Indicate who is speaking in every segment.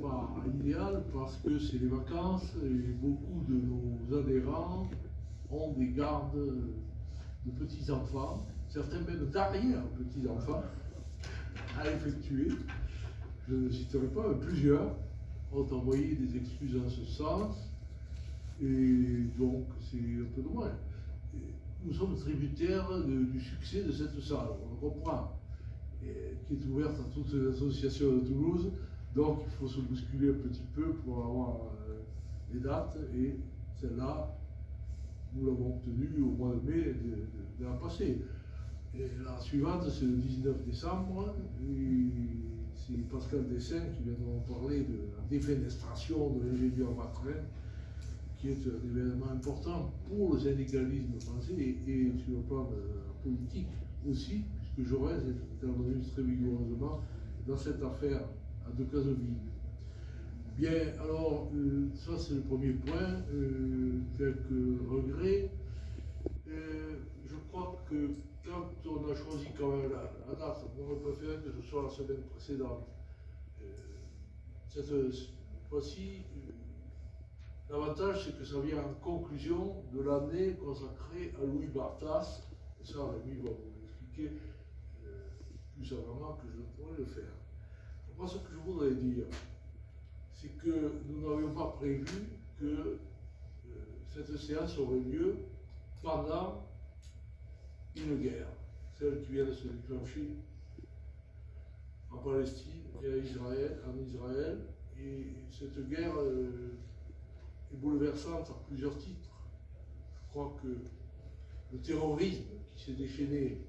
Speaker 1: pas idéal parce que c'est les vacances et beaucoup de nos adhérents ont des gardes de petits-enfants, certains même d'arrière-petits-enfants à effectuer. Je ne citerai pas, mais plusieurs ont envoyé des excuses en ce sens. Et donc, c'est un peu dommage. Nous sommes tributaires du succès de cette salle, on le comprend, qui est ouverte à toutes les associations de Toulouse. Donc, il faut se bousculer un petit peu pour avoir les dates. Et celle-là, nous l'avons obtenue au mois de mai de l'an passé. Et la suivante, c'est le 19 décembre. C'est Pascal Dessin qui vient de nous parler de la défenestration de l'ingénieur Vatrin, qui est un événement important pour le syndicalisme français et sur le plan politique aussi, puisque Jaurès est intervenu très vigoureusement dans cette affaire à Decazeville. Bien, alors, ça c'est le premier point, quelques regrets. Je crois que quand on a choisi quand même la date, on aurait préféré que ce soit la semaine précédente. Cette fois-ci, l'avantage, c'est que ça vient en conclusion de l'année consacrée à Louis Barthas. Et ça, Rémi va vous l'expliquer plus savamment que je ne pourrais le faire. Moi, ce que je voudrais dire, c'est que nous n'avions pas prévu que cette séance aurait lieu pendant une guerre, celle qui vient de se déclencher en Palestine et en Israël. Et cette guerre est bouleversante à plusieurs titres. Je crois que le terrorisme qui s'est déchaîné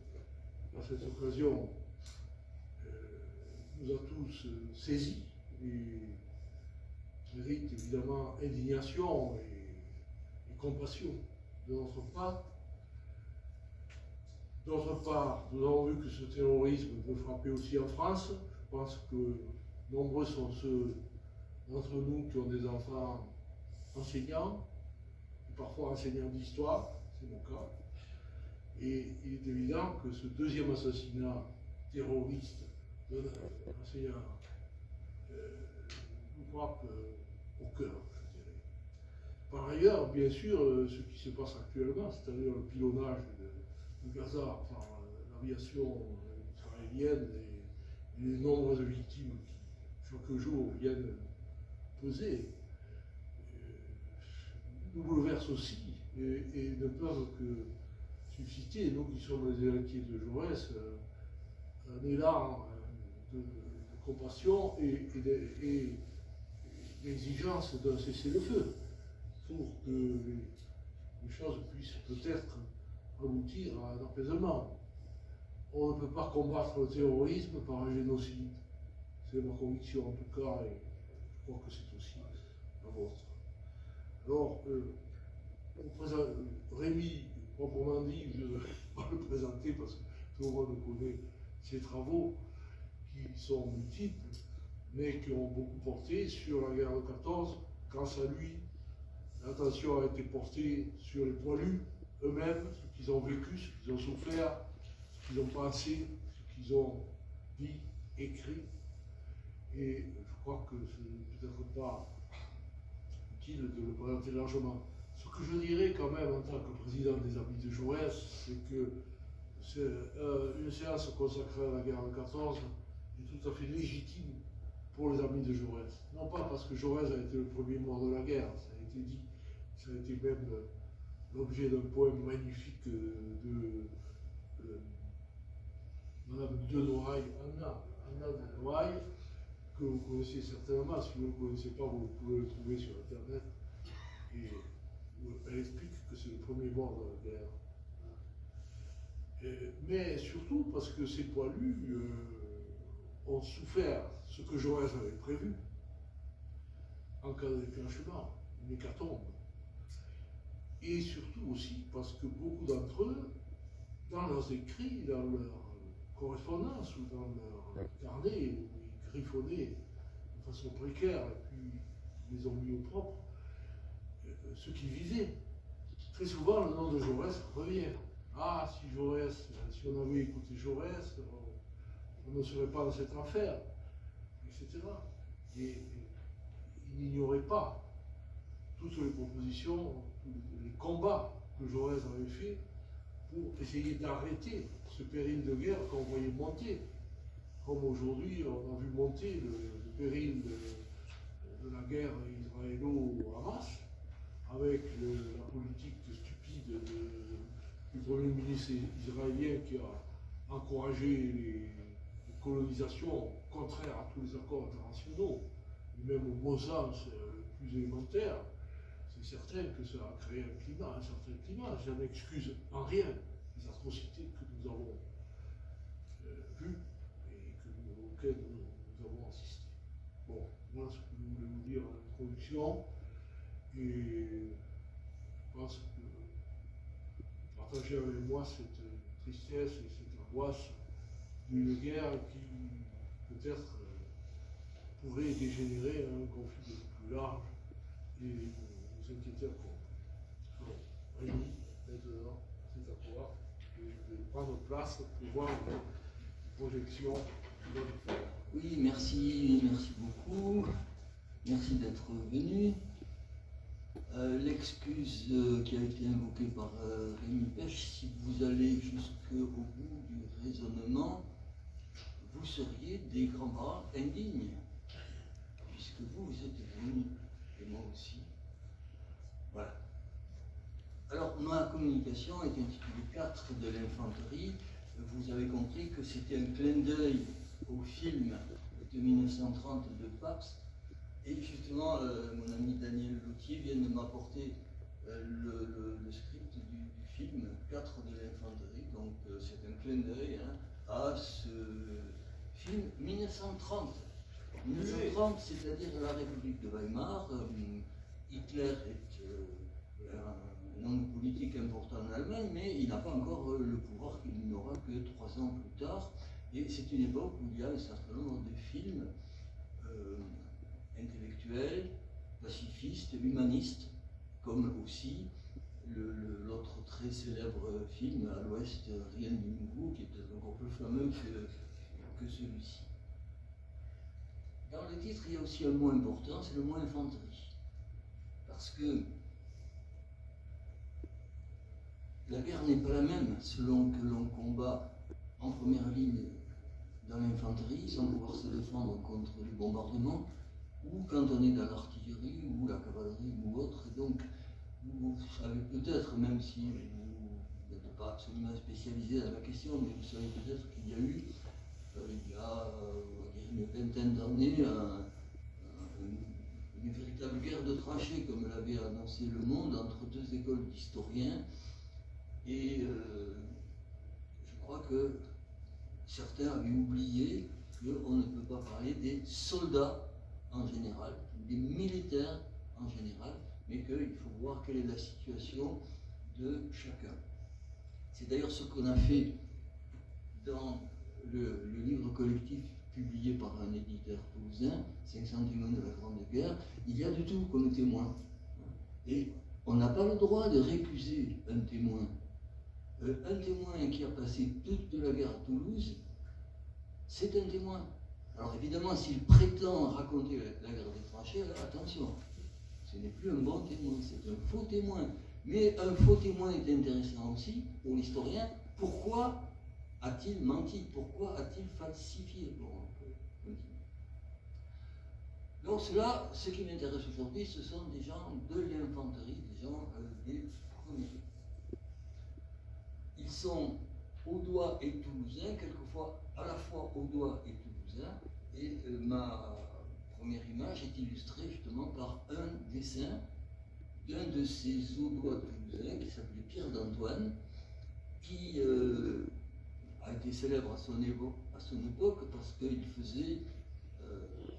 Speaker 1: à cette occasion nous a tous saisis et mérite évidemment indignation et compassion de notre part. D'autre part, nous avons vu que ce terrorisme peut frapper aussi en France. Je pense que nombreux sont ceux d'entre nous qui ont des enfants enseignants, et parfois enseignants d'histoire, c'est mon cas. Et il est évident que ce deuxième assassinat terroriste d'un enseignant nous frappe au cœur, je dirais. Par ailleurs, bien sûr, ce qui se passe actuellement, c'est-à-dire le pilonnage de Gaza par l'aviation israélienne et les nombreuses victimes qui, chaque jour, viennent peser, nous bouleverse aussi et ne peuvent que susciter, nous qui sommes les héritiers de Jaurès, un élan de compassion et d'exigence d'un cessez-le-feu pour que les choses puissent peut-être aboutir à un apaisement. On ne peut pas combattre le terrorisme par un génocide. C'est ma conviction en tout cas, et je crois que c'est aussi la vôtre. Alors, Rémi, proprement dit, je ne vais pas le présenter parce que tout le monde connaît ses travaux qui sont multiples, mais qui ont beaucoup porté sur la guerre de 14. Grâce à lui, l'attention a été portée sur les poilus eux-mêmes, ce qu'ils ont vécu, ce qu'ils ont souffert, ce qu'ils ont pensé, ce qu'ils ont dit, écrit. Et je crois que ce n'est peut-être pas utile de le présenter largement. Ce que je dirais quand même en tant que président des Amis de Jaurès, c'est que une séance consacrée à la guerre de 14 est tout à fait légitime pour les Amis de Jaurès. Non pas parce que Jaurès a été le premier mort de la guerre, ça a été dit, ça a été même l'objet d'un poème magnifique de Madame de Noailles, Anna de Noailles, que vous connaissez certainement. Si vous ne le connaissez pas, vous pouvez le trouver sur Internet. Et elle explique que c'est le premier mort de la guerre. Mais surtout parce que ces poilus ont souffert ce que Jaurès avait prévu en cas de déclenchement, une hécatombe. Et surtout aussi parce que beaucoup d'entre eux, dans leurs écrits, dans leur correspondance ou dans leur carnet, où ils griffonnaient de façon précaire et puis ils les ont mis au propre, ce qu'ils vivaient. Très souvent, le nom de Jaurès revient. Ah, si Jaurès, si on avait écouté Jaurès, on ne serait pas dans cette affaire, etc. Et n'ignorait pas toutes les propositions, tous les combats que Jaurès avait fait pour essayer d'arrêter ce péril de guerre qu'on voyait monter. Comme aujourd'hui, on a vu monter le péril de la guerre israélo-hamas, avec la politique stupide du Premier ministre israélien qui a encouragé les colonisations contraires à tous les accords internationaux, et même au bon sens le plus élémentaire. C'est certain que ça a créé un certain climat. Ça n'excuse en rien les atrocités que nous avons vues et auxquelles nous avons assisté. Bon, voilà ce que je voulais vous dire en introduction. Et je pense que partager avec moi cette tristesse et cette angoisse d'une guerre qui peut-être pourrait dégénérer en un conflit plus large et vous inquiétez à quoi. Bon, Rémi, maintenant, c'est à toi. Et je vais prendre place pour voir les projections que l'on va faire.
Speaker 2: Oui, merci beaucoup. Merci d'être venu. L'excuse qui a été invoquée par Rémi Pêche, si vous allez jusqu'au bout du raisonnement, vous seriez des grands-parents indignes, puisque vous êtes venus, et moi aussi. Voilà. Alors, ma communication est intitulée 4 de l'infanterie. Vous avez compris que c'était un clin d'œil au film de 1930 de Pabst. Et justement, mon ami Daniel Loutier vient de m'apporter le script du film 4 de l'infanterie. Donc, c'est un clin d'œil à ce film 1930. 1930, c'est-à-dire la République de Weimar. Hitler est un homme politique important en Allemagne, mais il n'a pas encore le pouvoir qu'il n'aura que 3 ans plus tard. Et c'est une époque où il y a un certain nombre de films intellectuels, pacifistes, humanistes, comme aussi l'autre très célèbre film à l'ouest, Rien de nouveau, qui est peut-être encore plus fameux que celui-ci. Dans le titre, il y a aussi un mot important, c'est le mot infanterie. Parce que la guerre n'est pas la même selon que l'on combat en première ligne dans l'infanterie, sans pouvoir se défendre contre les bombardements, ou quand on est dans l'artillerie, ou la cavalerie, ou autre. Et donc, vous savez peut-être, même si vous n'êtes pas absolument spécialisé dans la question, mais vous savez peut-être qu'il y a eu, il y a une vingtaine d'années, une véritable guerre de tranchées, comme l'avait annoncé Le Monde, entre 2 écoles d'historiens. Et je crois que certains avaient oublié qu'on ne peut pas parler des soldats en général, des militaires en général, mais qu'il faut voir quelle est la situation de chacun. C'est d'ailleurs ce qu'on a fait dans le livre collectif publié par un éditeur toulousain, 500 témoins de la Grande Guerre. Il y a du tout comme témoin. Et on n'a pas le droit de récuser un témoin. Un témoin qui a passé toute la guerre à Toulouse, c'est un témoin. Alors évidemment, s'il prétend raconter la guerre des tranchées, alors attention, ce n'est plus un bon témoin, c'est un faux témoin. Mais un faux témoin est intéressant aussi pour l'historien. Pourquoi a-t-il menti? Pourquoi a-t-il falsifié? Bon, on peut continuer. Donc cela, ce qui m'intéresse aujourd'hui, ce sont des gens de l'infanterie, des gens des premiers. Ils sont audois et toulousains, quelquefois à la fois audois et toulousains, et ma première image est illustrée justement par un dessin d'un de ces audois toulousains qui s'appelait Pierre d'Antoine, qui a été célèbre à son époque parce qu'il faisait à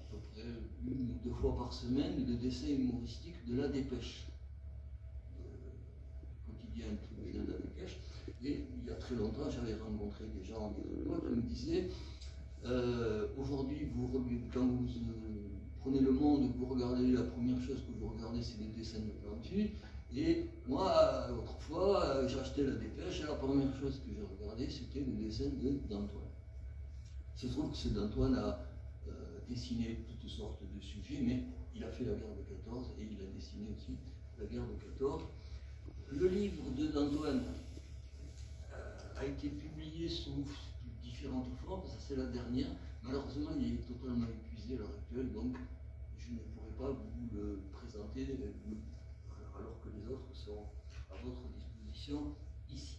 Speaker 2: peu près 1 ou 2 fois par semaine le dessin humoristique de La Dépêche, quotidien toulousain de La Dépêche. Et il y a très longtemps, j'avais rencontré des gens de l'époque qui me disaient aujourd'hui, quand vous prenez Le Monde, vous regardez, la première chose que vous regardez, c'est les dessins de Plantu. Et moi, autrefois, j'achetais La Dépêche, et la première chose que je regardais, c'était le dessin d'Antoine. Il se trouve que ce d'Antoine a dessiné toutes sortes de sujets, mais il a fait la guerre de 14 et il a dessiné aussi la guerre de 14. Le livre d'Antoine a été publié sous différentes formes, ça c'est la dernière. Malheureusement, il est totalement épuisé à l'heure actuelle, donc je ne pourrai pas vous le présenter alors que les autres sont à votre disposition ici.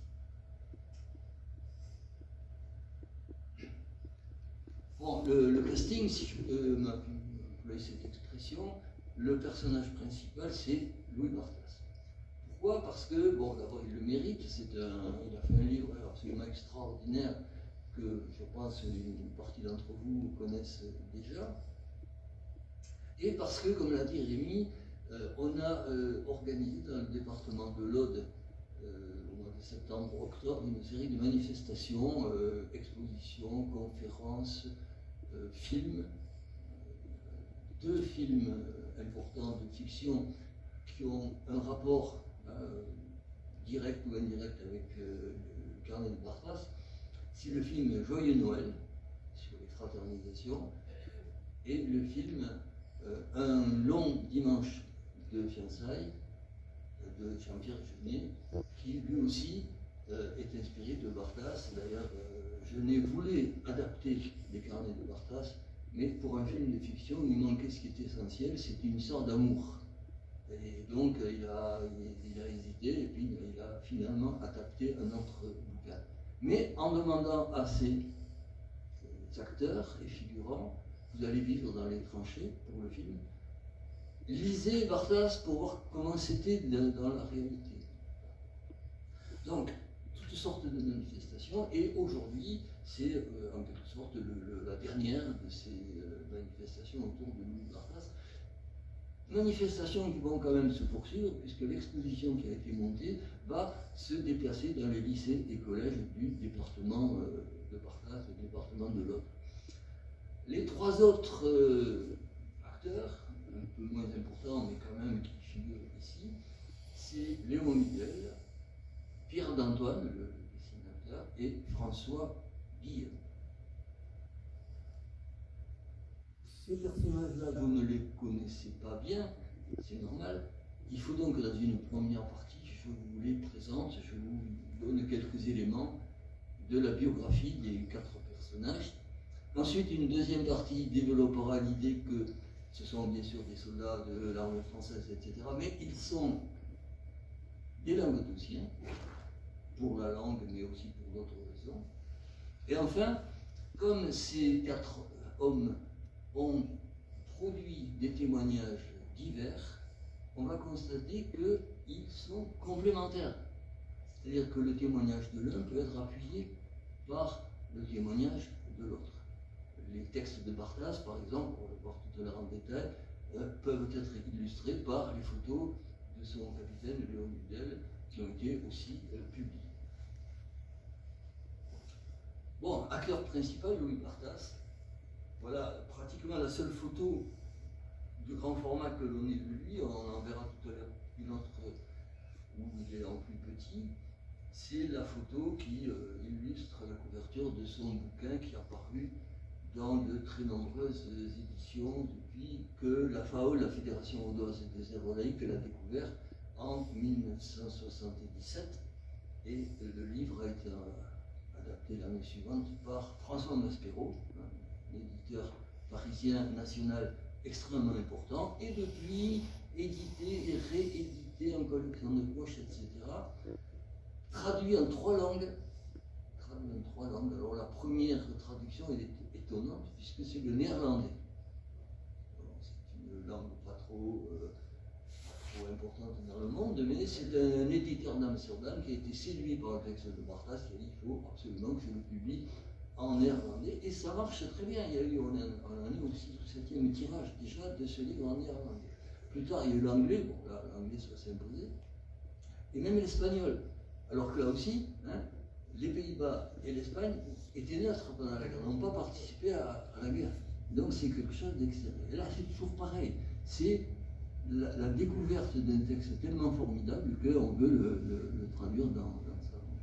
Speaker 2: Bon, le casting, si je peux m'employer cette expression, le personnage principal c'est Louis Barthas. Pourquoi? Parce que, bon, d'abord il le mérite, il a fait un livre absolument extraordinaire que je pense une partie d'entre vous connaissent déjà. Et parce que, comme l'a dit Rémi, on a organisé dans le département de l'Aude, au mois de septembre-octobre, une série de manifestations, expositions, conférences, films, 2 films importants de fiction qui ont un rapport direct ou indirect avec le carnet de Barthas. C'est le film Joyeux Noël sur les fraternisations et le film Un long dimanche de fiançailles de Jean-Pierre Jeunet, qui lui aussi est inspiré de Barthas. D'ailleurs, Jeunet voulait adapter les carnets de Barthas, mais pour un film de fiction, il manquait ce qui était essentiel, c'était une histoire d'amour. Et donc, il a hésité, et puis il a finalement adapté un autre bouquin. Mais en demandant à ces acteurs et figurants, vous allez vivre dans les tranchées pour le film, lisez Barthas pour voir comment c'était dans la réalité. Donc, toutes sortes de manifestations, et aujourd'hui, c'est en quelque sorte la dernière de ces manifestations autour de Louis Barthas. Manifestations qui vont quand même se poursuivre, puisque l'exposition qui a été montée va se déplacer dans les lycées et collèges du département de Barthas, le département de l'Aude. Les 3 autres acteurs, un peu moins importants, mais quand même qui figurent ici, c'est Léon Midel, Pierre d'Antoine, le dessinateur, et François Guillaume. Ces personnages-là, vous ne les connaissez pas bien, c'est normal. Il faut donc que dans une première partie, je vous les présente, je vous donne quelques éléments de la biographie des 4 personnages. Ensuite, une deuxième partie développera l'idée que ce sont bien sûr des soldats de l'armée française, etc. Mais ils sont des Languedociens, pour la langue, mais aussi pour d'autres raisons. Et enfin, comme ces 4 hommes ont produit des témoignages divers, on va constater qu'ils sont complémentaires. C'est-à-dire que le témoignage de l'un peut être appuyé par le témoignage de l'autre. Les textes de Barthas, par exemple, on le voir tout à l'heure en détail, peuvent être illustrés par les photos de son capitaine Léon Midel, qui ont été aussi publiées. Bon, acteur principal, Louis Barthas. Voilà pratiquement la seule photo de grand format que l'on ait de lui. On en verra tout à l'heure une autre où il est en plus petit. C'est la photo qui illustre la couverture de son bouquin qui a paru dans de très nombreuses éditions depuis que la FAO, la Fédération Audoise des Œuvres laïques, l'a découvert en 1977. Et le livre a été adapté l'année suivante par François Maspero, un éditeur parisien national extrêmement important, et depuis édité et réédité en collection de poches, etc. Traduit en 3 langues. Alors la première traduction elle est étonnante puisque c'est le néerlandais. C'est une langue pas trop importante dans le monde, mais c'est un éditeur d'Amsterdam qui a été séduit par le texte de Barthas qui a dit il faut absolument que je le publie en néerlandais, et ça marche très bien. Il y a eu, on en est au 6e ou 7e tirage déjà de ce livre en néerlandais. Plus tard, il y a eu l'anglais, bon là, l'anglais ça s'est imposé, et même l'espagnol. Alors que là aussi, hein, les Pays-Bas et l'Espagne étaient neutres pendant la guerre, n'ont pas participé à la guerre. Donc c'est quelque chose d'extérieur. Et là, c'est toujours pareil. C'est la découverte d'un texte tellement formidable qu'on veut le traduire dans sa langue.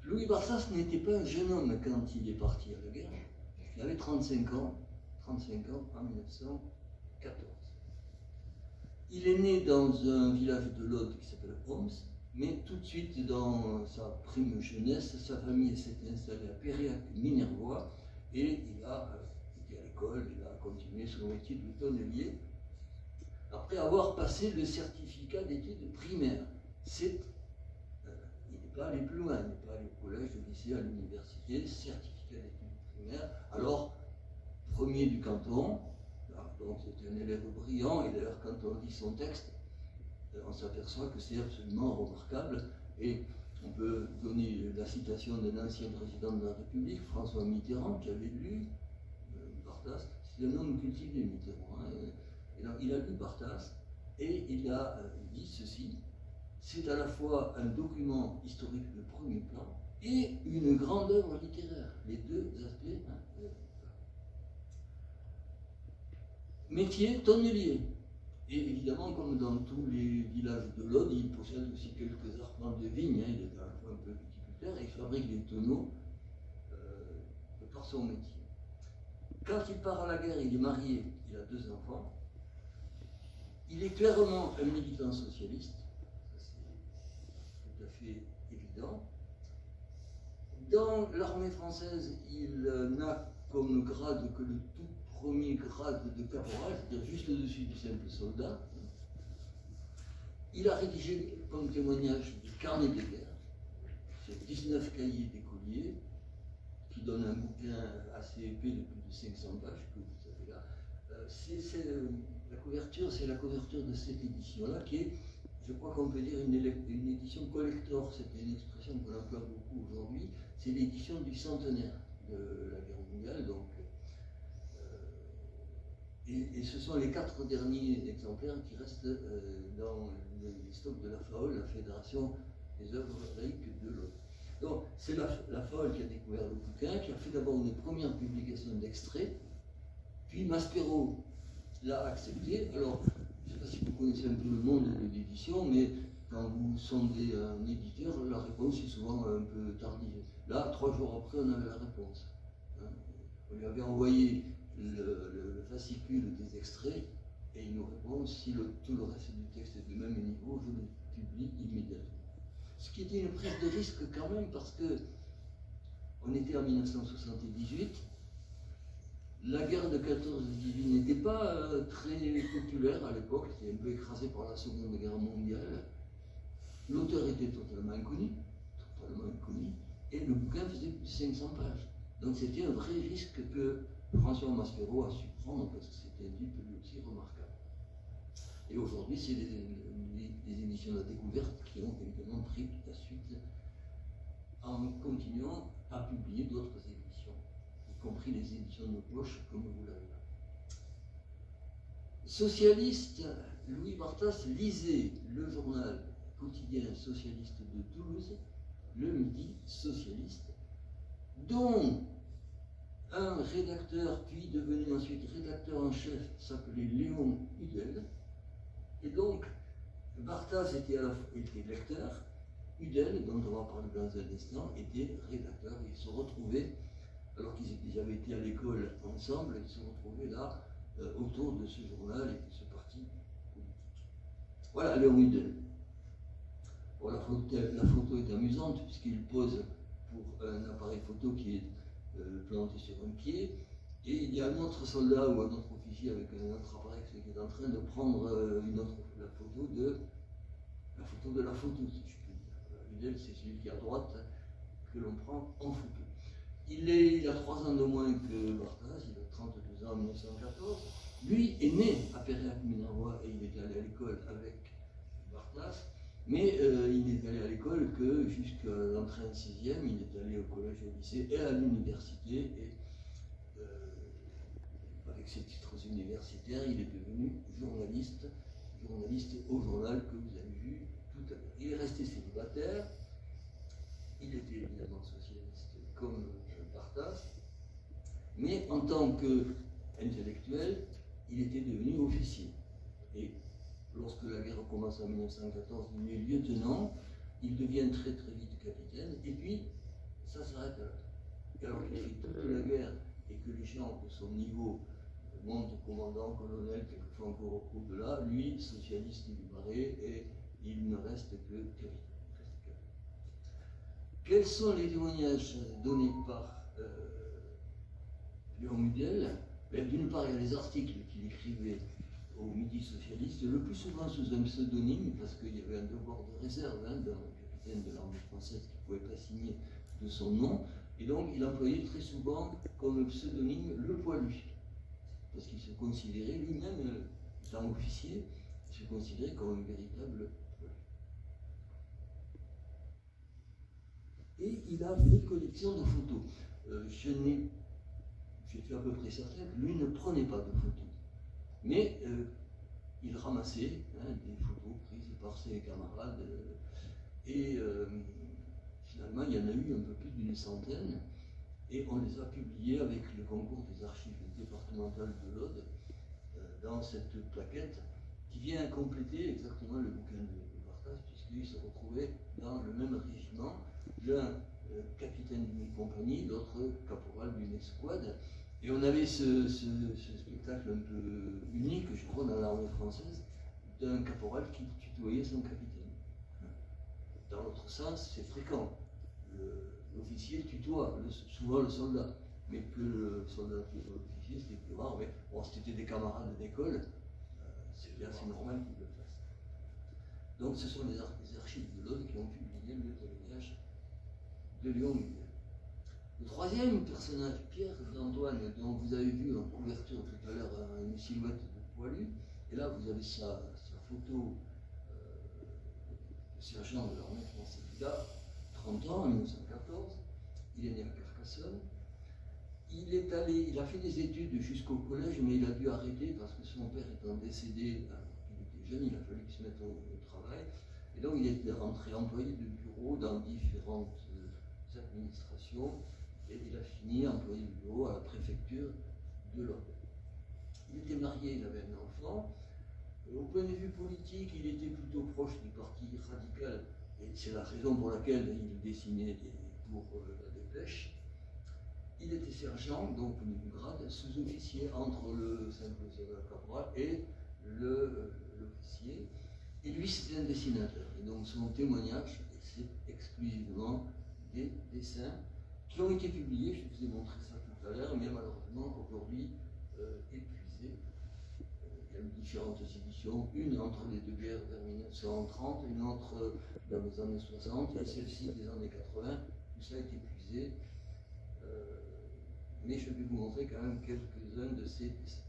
Speaker 2: Louis Barthas n'était pas un jeune homme quand il est parti à la guerre. Il avait 35 ans en 14. Il est né dans un village de l'Aude qui s'appelle Homs, mais tout de suite dans sa prime jeunesse, sa famille s'est installée à Périac-Minervois et il a été à l'école, il a continué son métier de tonnelier après avoir passé le certificat d'études primaires. Il n'est pas allé plus loin, il n'est pas allé au collège, au lycée, à l'université, certificat d'études primaires. Alors, premier du canton, donc c'est un élève brillant, et d'ailleurs quand on lit son texte, on s'aperçoit que c'est absolument remarquable, et on peut donner la citation d'un ancien président de la République, François Mitterrand, qui avait lu Barthasse. C'est un homme cultivé, Mitterrand, hein, et donc il a lu Barthasse, et il a dit ceci: c'est à la fois un document historique de premier plan et une grande œuvre littéraire, les deux aspects. Hein, métier tonnelier. Et évidemment, comme dans tous les villages de l'Aude, il possède aussi quelques arpents de vigne, hein, il est à la fois un peu viticulteur et il fabrique des tonneaux par son métier. Quand il part à la guerre, il est marié, il a 2 enfants. Il est clairement un militant socialiste, ça c'est tout à fait évident. Dans l'armée française, il n'a comme grade que le tout premier grade de caporal, c'est-à-dire juste au-dessus du simple soldat. Il a rédigé comme témoignage du carnet de guerre, c'est 19 cahiers d'écoliers, qui donne un bouquin assez épais de plus de 500 pages que vous avez là. C'est la couverture de cette édition-là qui est, je crois qu'on peut dire, une édition collector. C'est une expression qu'on emploie beaucoup aujourd'hui. C'est l'édition du centenaire de la guerre mondiale. Donc, et ce sont les 4 derniers exemplaires qui restent dans les stocks de la FAOL, la Fédération des œuvres laïques de l'Aude. Donc, c'est la FAOL qui a découvert le bouquin, qui a fait d'abord une première publication d'extraits, puis Maspero l'a accepté. Alors, je ne sais pas si vous connaissez un peu le monde de l'édition, mais quand vous sondez un éditeur, la réponse est souvent un peu tardive. Là, 3 jours après, on avait la réponse. Hein. On lui avait envoyé le fascicule des extraits, et il nous répond: si tout le reste du texte est du même niveau, je le publie immédiatement. Ce qui était une prise de risque quand même, parce que on était en 1978, la guerre de 14-18 n'était pas très populaire à l'époque, c'était un peu écrasé par la Seconde Guerre mondiale. L'auteur était totalement inconnu, et le bouquin faisait plus de 500 pages. Donc c'était un vrai risque que François Maspero a su prendre, parce que c'était un type lui aussi remarquable. Et aujourd'hui, c'est les éditions de la découverte qui ont évidemment pris la suite en continuant à publier d'autres éditions, y compris les éditions de poche, comme vous l'avez là. Socialiste, Louis Barthasse lisait le journal quotidien socialiste de Toulouse, Le Midi socialiste, dont un rédacteur, puis devenu ensuite rédacteur en chef, s'appelait Léon Hudel. Et donc, Barthasse était lecteur, Hudel, dont on va parler dans un instant, était rédacteur. Ils se retrouvaient, alors qu'ils avaient été à l'école ensemble, ils se retrouvaient là, autour de ce journal et de ce parti politique. Voilà Léon Hudel. Bon, la photo est amusante, puisqu'il pose pour un appareil photo qui est planté sur un pied, et il y a un autre soldat ou un autre officier avec un autre appareil qui est en train de prendre la photo de la photo, si je puis dire. Hudel, c'est celui qui est à droite, que l'on prend en photo. Il a 3 ans de moins que Barthasse, il a 32 ans en 1914. Lui est né à Périac-Minervois et il est allé à l'école avec Barthasse. Mais il n'est allé à l'école que jusqu'à l'entrée en 6e, il est allé au collège et au lycée et à l'université. Et avec ses titres universitaires, il est devenu journaliste au journal que vous avez vu tout à l'heure. Il est resté célibataire, il était évidemment socialiste comme Barthasse, mais en tant qu'intellectuel, il était devenu officier. Et lorsque la guerre commence en 1914, il est lieutenant, il devient très très vite capitaine, et puis ça s'arrête là. Et alors qu'il fait toute la guerre et que les gens de son niveau monte commandant, colonel, quelquefois encore au-delà, lui, socialiste du Marais, et il ne reste que capitaine. Quels sont les témoignages donnés par Léon Mudel? D'une part, il y a les articles qu'il écrivait au Midi socialiste, le plus souvent sous un pseudonyme, parce qu'il y avait un devoir de réserve d'un capitaine de l'armée française qui ne pouvait pas signer de son nom, et donc il employait très souvent comme pseudonyme le Poilu, parce qu'il se considérait lui-même, étant officier, il se considérait comme un véritable Poilu. Et il a fait collection de photos. J'étais à peu près certain que lui ne prenait pas de photos. Mais il ramassait des photos prises par ses camarades. Finalement, il y en a eu un peu plus d'une centaine. Et on les a publiées avec le concours des archives départementales de l'Aude dans cette plaquette qui vient compléter exactement le bouquin de Barthas, puisqu'il se retrouvait dans le même régiment, l'un capitaine d'une compagnie, l'autre caporal d'une escouade. Et on avait ce spectacle un peu unique, je crois, dans l'armée française, d'un caporal qui tutoyait son capitaine. Dans l'autre sens, c'est fréquent. L'officier tutoie souvent le soldat, mais que le soldat tutoie l'officier, c'était plus rare. Mais bon, c'était des camarades d'école, c'était assez normal qu'ils le fassent. Donc ce sont les archives de l'Aude qui ont publié le témoignage de Léon Mudel. Le troisième personnage, Pierre-Antoine, dont vous avez vu en couverture tout à l'heure une silhouette de Poilu, et là vous avez sa photo de sergent de l'armée française. Il a 30 ans, en 1914, il est né à Carcassonne. Il a fait des études jusqu'au collège, mais il a dû arrêter parce que son père étant décédé, il était jeune, il a fallu qu'il se mette au travail. Et donc il est rentré employé de bureau dans différentes administrations. Et il a fini employé de bureau à la préfecture de l'Aude. Il était marié, il avait un enfant. Au point de vue politique, il était plutôt proche du parti radical, et c'est la raison pour laquelle il dessinait pour la Dépêche. Il était sergent, donc du grade, sous-officier entre le simple caporal et l'officier. Et lui, c'était un dessinateur. Et donc son témoignage, c'est exclusivement des dessins qui ont été publiés, je vous ai montré ça tout à l'heure, mais malheureusement aujourd'hui épuisés. Il y a eu différentes éditions, une entre les deux guerres vers 1930, une autre dans les années 60, et celle-ci des années 80, tout ça est épuisé. Mais je vais vous montrer quand même quelques-uns de ces dessins.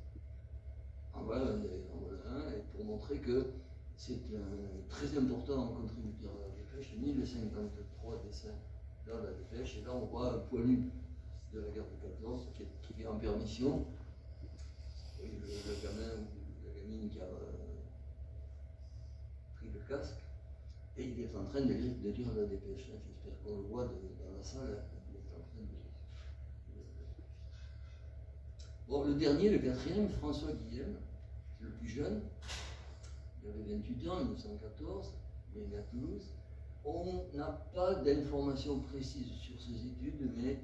Speaker 2: En voilà un, et pour montrer que c'est un très important contributeur à la Dépêche, 1053 dessins dans la Dépêche, et là on voit un Poilu de la guerre de 14 qui est en permission, et le gamin ou la gamine qui a pris le casque, et il est en train de lire la Dépêche. J'espère qu'on le voit dans la salle, il est en train de lire. Bon, le dernier, le quatrième, François Guillem, le plus jeune, il avait 28 ans en 1914, il est né à Toulouse. On n'a pas d'informations précises sur ses études, mais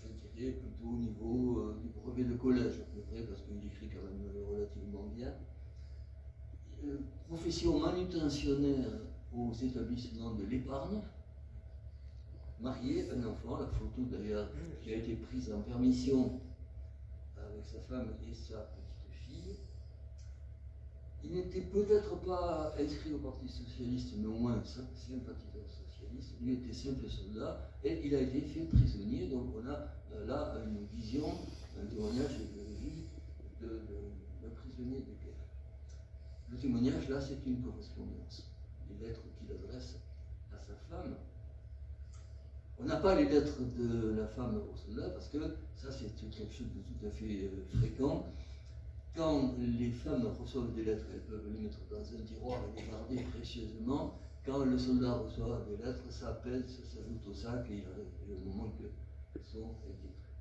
Speaker 2: je dirais plutôt au niveau du brevet de collège, à peu près, parce qu'il écrit quand même relativement bien. Profession manutentionnaire aux établissements de l'épargne, marié, un enfant, la photo d'ailleurs qui a été prise en permission avec sa femme et sa petite fille. Il n'était peut-être pas inscrit au Parti Socialiste, mais au moins sympathisant socialiste. Lui était simple soldat et il a été fait prisonnier. Donc on a là une vision, un témoignage de vie d'un prisonnier de guerre. Le témoignage là, c'est une correspondance. Les lettres qu'il adresse à sa femme. On n'a pas les lettres de la femme au soldat parce que ça, c'est quelque chose de tout à fait fréquent. Quand les femmes reçoivent des lettres, elles peuvent les mettre dans un tiroir et les garder précieusement. Quand le soldat reçoit des lettres, ça pèse, ça s'ajoute au sac et il arrive le moment qu'elles sont détraites.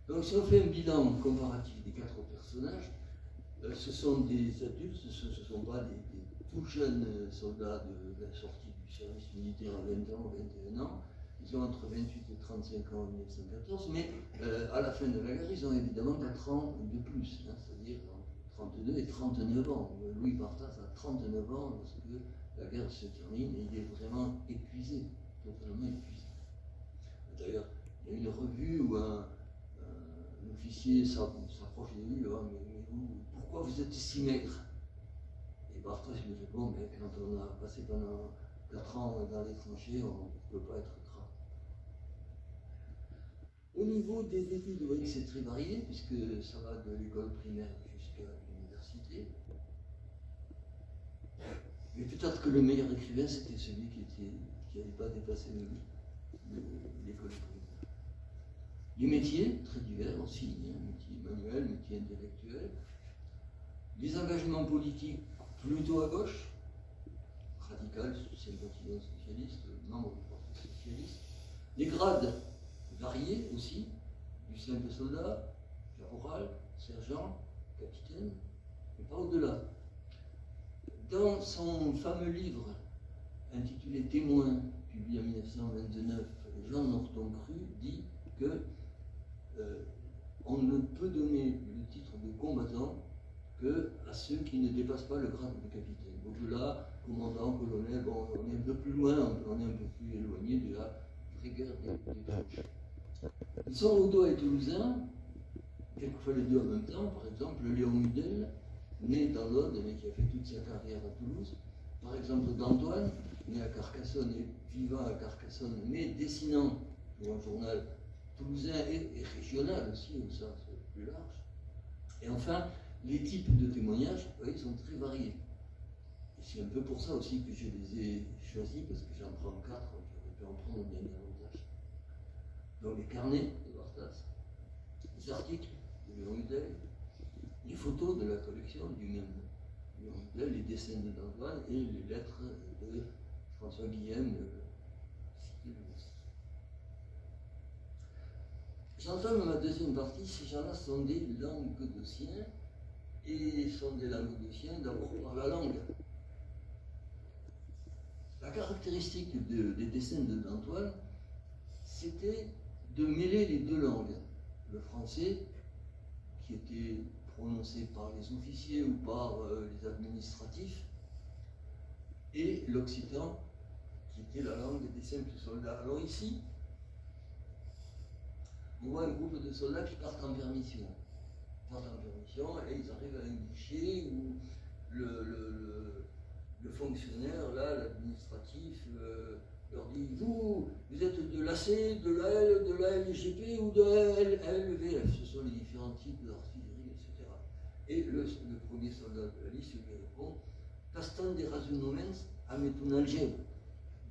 Speaker 2: Donc si on fait un bilan comparatif des quatre personnages, ce sont des adultes, ce ne sont pas des tout jeunes soldats de la sortie du service militaire à 20 ans, 21 ans. ils ont entre 28 et 35 ans en 1914, mais à la fin de la guerre, ils ont évidemment 4 ans de plus, hein, c'est-à-dire 32 et 39 ans. Louis Barthas a 39 ans lorsque la guerre se termine et il est vraiment épuisé, totalement épuisé. D'ailleurs, il y a une revue où un officier s'approche de lui, ah, mais vous, pourquoi vous êtes si maigre? Et Barthas lui répond, mais quand on a passé pendant 4 ans dans les tranchées, on ne peut pas être gras. Au niveau des études, vous voyez que c'est très varié, puisque ça va de l'école primaire jusqu'à l'université. Mais peut-être que le meilleur écrivain, c'était celui qui n'avait pas dépassé l'école primaire. Les métiers, très divers aussi, hein, métiers manuels, métiers intellectuels. Les engagements politiques, plutôt à gauche, radical, sympathisant socialiste, membre du Parti socialiste. Les grades variés aussi, du simple soldat, caporal, sergent, capitaine, mais pas au-delà. Dans son fameux livre intitulé Témoins, publié en 1929, Jean Norton Cru dit que on ne peut donner le titre de combattant que à ceux qui ne dépassent pas le grade de capitaine. Au-delà, commandant, colonel, bon, on est un peu plus loin, on est un peu plus éloigné de la vraie guerre des tranches. Ils sont Audois et Toulousains, quelquefois les deux en même temps. Par exemple, Léon Hudel, né dans l'Aude, mais qui a fait toute sa carrière à Toulouse. Par exemple, d'Antoine, né à Carcassonne et vivant à Carcassonne, mais dessinant pour un journal toulousain et régional aussi, au sens plus large. Et enfin, les types de témoignages, vous voyez, sont très variés. Et c'est un peu pour ça aussi que je les ai choisis, parce que j'en prends 4, j'aurais pu en prendre bien davantage. Donc les carnets de Barthas, les articles de Léon Hudel, les photos de la collection du même Léon Hudel, les dessins de d'Antoine et les lettres de François Guillem, J'entame ma deuxième partie, ces gens-là sont des languedociens, et sont des languedociens d'abord par la langue. La caractéristique des dessins d'Antoine, c'était de mêler les deux langues. Le français, qui était prononcé par les officiers ou par les administratifs, et l'occitan, qui était la langue des simples soldats. Alors ici, on voit un groupe de soldats qui partent en permission. Et ils arrivent à un guichet où le fonctionnaire, là, l'administratif, leur dit vous êtes de l'AC, de l'AL, de la LGP ou de la LVF. Ce sont les différents types d'artillerie, etc. Et le premier soldat de la liste lui répond Castan de razunomens ametunalgem,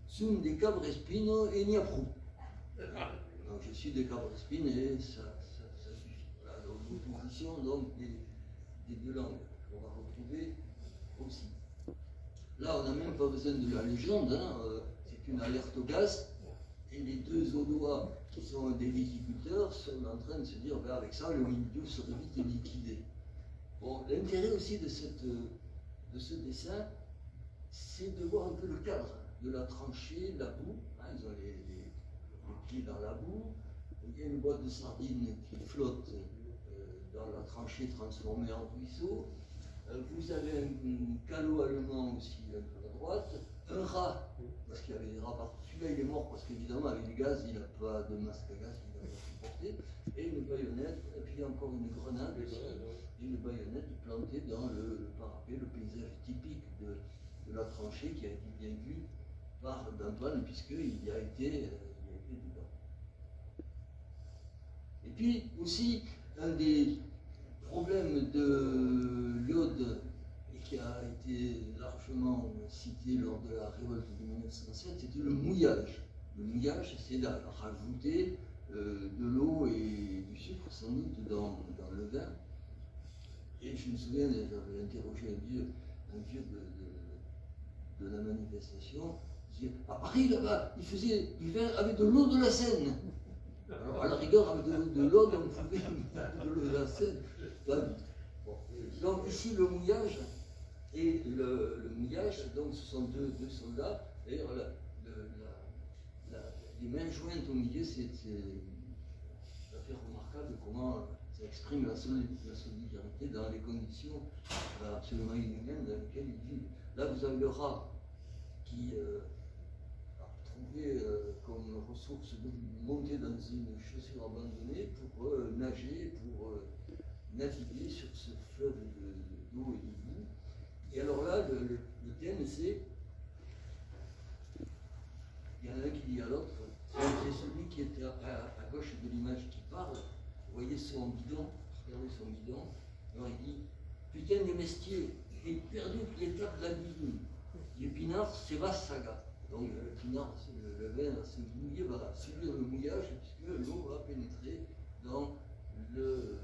Speaker 2: sum de cabrespino et niapru. Donc, je suis de Cabrespine et ça suffit. Voilà, donc l'opposition des deux langues qu'on va retrouver aussi. Là, on n'a même pas besoin de la légende, hein, c'est une alerte au gaz, et les deux Audois qui sont des viticulteurs sont en train de se dire, ben, avec ça, le milieu serait vite liquidé. Bon, l'intérêt aussi de ce dessin, c'est de voir un peu le cadre de la tranchée, la boue, hein, ils ont les pieds dans la boue, il y a une boîte de sardines qui flotte dans la tranchée transformée en ruisseau, vous avez un calot allemand aussi un peu à droite, un rat, parce qu'il y avait des rats partout, celui-là il est mort parce qu'évidemment avec le gaz il n'a pas de masque à gaz, il n'a pas supporté, et une baïonnette, et puis encore une grenade aussi, et une baïonnette plantée dans le parapet, le paysage typique de la tranchée qui a été bien vu par d'Antoine puisqu'il y a été dedans. Et puis aussi, un des problèmes de l'iode et qui a été largement cité lors de la révolte de 1907, c'était le mouillage. Le mouillage, c'est de rajouter de l'eau et du sucre, sans doute, dans le vin. Et je me souviens, j'avais interrogé un vieux de la manifestation. À Paris, là-bas, ils faisaient du vin avec de l'eau de la Seine. Alors, à la rigueur, avec de l'eau, on pouvait de l'eau de la Seine. Bon. Donc, ici, le mouillage et le mouillage, donc, ce sont deux soldats. D'ailleurs, les mains jointes au milieu, c'est tout à fait remarquable comment ça exprime la solidarité dans les conditions absolument inhumaines dans lesquelles ils vivent. Là, vous avez le rat qui a trouvé comme ressource de monter dans une chaussure abandonnée pour nager, pour naviguer sur ce fleuve d'eau et de boue. Et alors là, le thème, c'est, il y en a un qui dit à l'autre, c'est celui qui était à gauche de l'image qui parle. Vous voyez son bidon, regardez son bidon. Alors il dit, putain des mestiers, j'ai perdu l'étape de la cuisine. L'épinard, c'est vaste saga. Donc l'épinard, le vin va se mouiller, va subir le mouillage, puisque l'eau va pénétrer dans le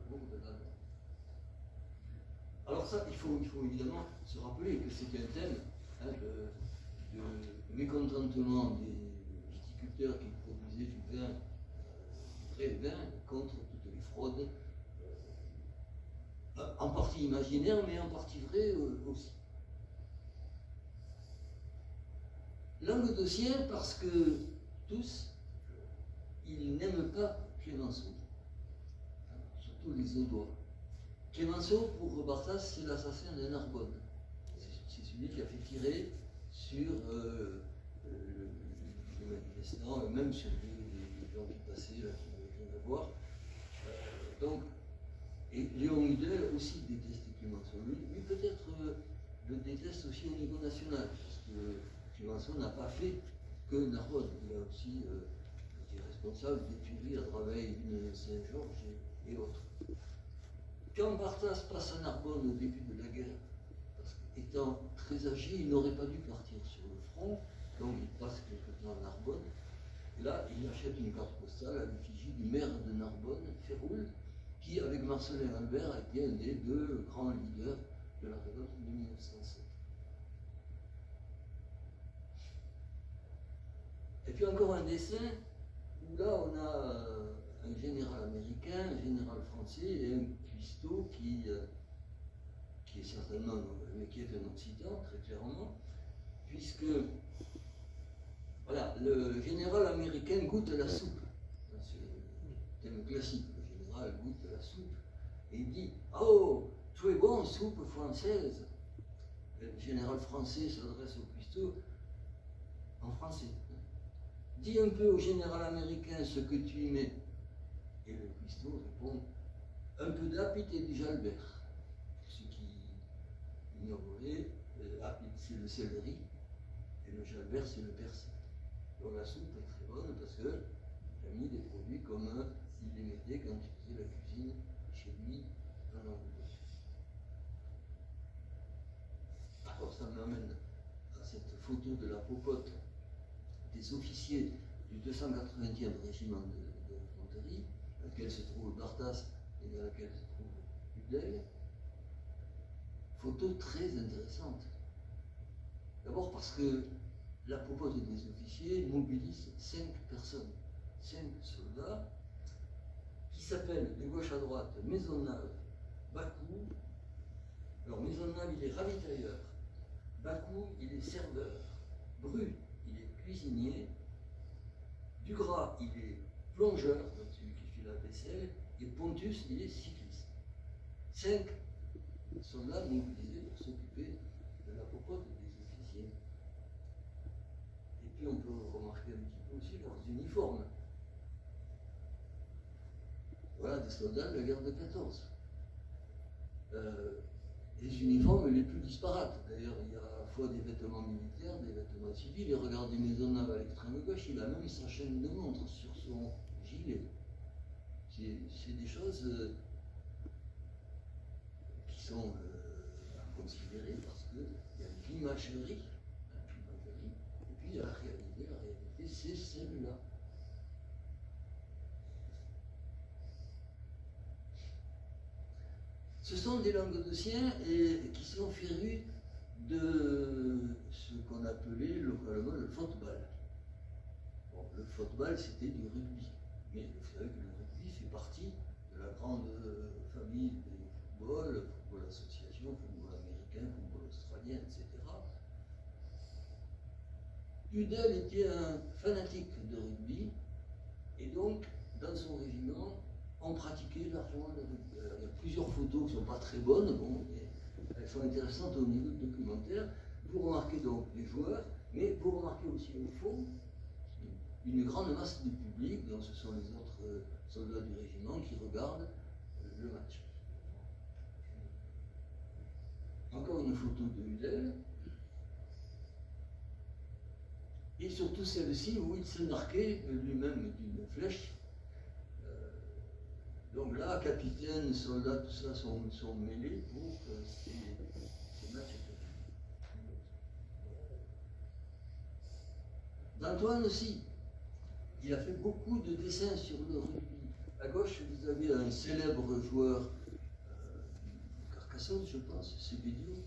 Speaker 2: l'eau de la mer. Alors ça, il faut évidemment se rappeler que c'est un thème hein, de mécontentement des viticulteurs qui produisaient du vin, du vrai vin, contre toutes les fraudes, en partie imaginaire, mais en partie vrai aussi. Languedocien parce que tous, ils n'aiment pas Clémenceau, surtout les Audois. Clémenceau, pour Barthas, c'est l'assassin de Narbonne. C'est celui qui a fait tirer sur les manifestants, même sur les gens qui passaient, là, qui n'avaient rien à voir. Donc, et Léon Hudel aussi déteste Clémenceau. Lui peut-être le déteste aussi au niveau national, parce que Clémenceau n'a pas fait que Narbonne. Il a aussi été responsable des tueries à Draveil, Saint-Georges et autres. Quand Barthas passe à Narbonne au début de la guerre, parce qu'étant très âgé, il n'aurait pas dû partir sur le front, donc il passe quelque temps à Narbonne. Et là, il achète une carte postale à l'effigie du maire de Narbonne, Féroul, qui, avec Marcelin Albert, a été un des deux grands leaders de la révolte de 1907. Et puis encore un dessin où là on a un général américain, un général français et un cuistot qui est certainement, mais qui est un Occitan, très clairement, puisque voilà, le général américain goûte la soupe. C'est un thème classique, le général goûte la soupe et il dit « Oh, tu es bon, soupe française !» Le général français s'adresse au cuistot en français. Dis un peu au général américain ce que tu y mets. Et le cuistot répond un peu d'apit et du jalbert. Ce qui ignorait, l'apit c'est le céleri et le jalbert c'est le persil. Donc la soupe est très bonne parce que il a mis des produits comme il les mettait quand il faisait la cuisine chez lui dans l'Angleterre. Alors ça m'amène à cette photo de la popote des officiers du 280e régiment de l'infanterie, dans lequel se trouve Barthas et dans laquelle se trouve Hudel. Photo très intéressante. D'abord parce que la popote des officiers mobilise 5 personnes, 5 soldats, qui s'appellent de gauche à droite Maisonneuve, Bakou. Alors Maisonneuve, il est ravitailleur. Bakou, il est serveur. Bru, il est cuisinier. Dugras, il est plongeur, donc celui qui fait la vaisselle. Et Pontus, il est cycliste. 5 soldats mobilisés pour s'occuper de la popote des officiers. Et puis on peut remarquer un petit peu aussi leurs uniformes. Voilà des soldats de la guerre de 14. Les uniformes les plus disparates. D'ailleurs, il y a à la fois des vêtements militaires, des vêtements civils. Et regardez Maisonneuve à l'extrême gauche, il a même sa chaîne de montre sur son gilet. C'est des choses qui sont à considérer parce qu'il y a l'imagerie, et puis il y a la réalité c'est celle-là. Ce sont des Languedociens qui sont férus de ce qu'on appelait localement le football. Bon, le football, c'était du rugby. Mais vous savez que le rugby fait partie de la grande famille des footballs, football association, football américain, football australien, etc. Udel était un fanatique de rugby, et donc, dans son régiment, on pratiquait largement le rugby. Alors, il y a plusieurs photos qui ne sont pas très bonnes, bon, mais elles sont intéressantes au niveau de documentaire. Vous remarquez donc les joueurs, mais vous remarquez aussi au fond une grande masse de public, donc ce sont les autres soldats du régiment qui regardent le match. Encore une photo de Udel. Et surtout celle-ci où il s'est marqué lui-même d'une flèche. Donc là, capitaine, soldat, tout ça sont mêlés pour ces matchs. D'Antoine aussi, il a fait beaucoup de dessins sur le rugby. À gauche, vous avez un célèbre joueur, Carcassonne, je pense, c'est Bédio.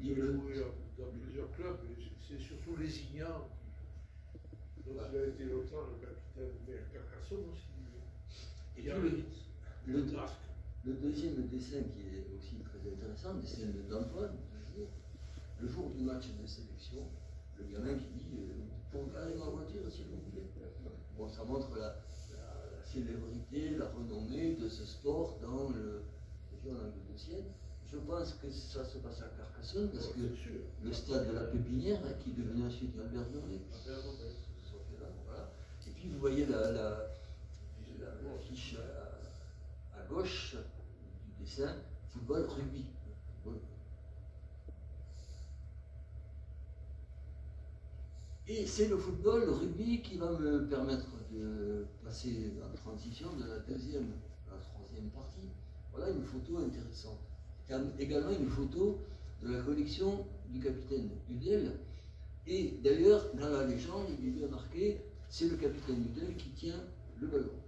Speaker 1: Il a joué dans plusieurs clubs, mais c'est surtout Lézignan. Donc il a été longtemps le capitaine, mais Carcassonne aussi.
Speaker 2: Et puis le deuxième dessin qui est aussi très intéressant, le dessin d'Antoine, le jour du match de sélection, le gamin qui dit pour garer ma voiture s'il vous plaît. Bon, ça montre la célébrité, la renommée de ce sport dans la région languedocienne. Je pense que ça se passe à Carcassonne parce que le stade de la Pépinière, hein, qui devenait ensuite Albert Doré, voilà. Et puis vous voyez la fiche à gauche du dessin, football, rugby. Football. Et c'est le football, le rugby qui va me permettre de passer en transition de la deuxième à la troisième partie. Voilà une photo intéressante. Il y a également une photo de la collection du capitaine Udel. Et d'ailleurs, dans la légende, il est bien marqué, c'est le capitaine Udel qui tient le ballon.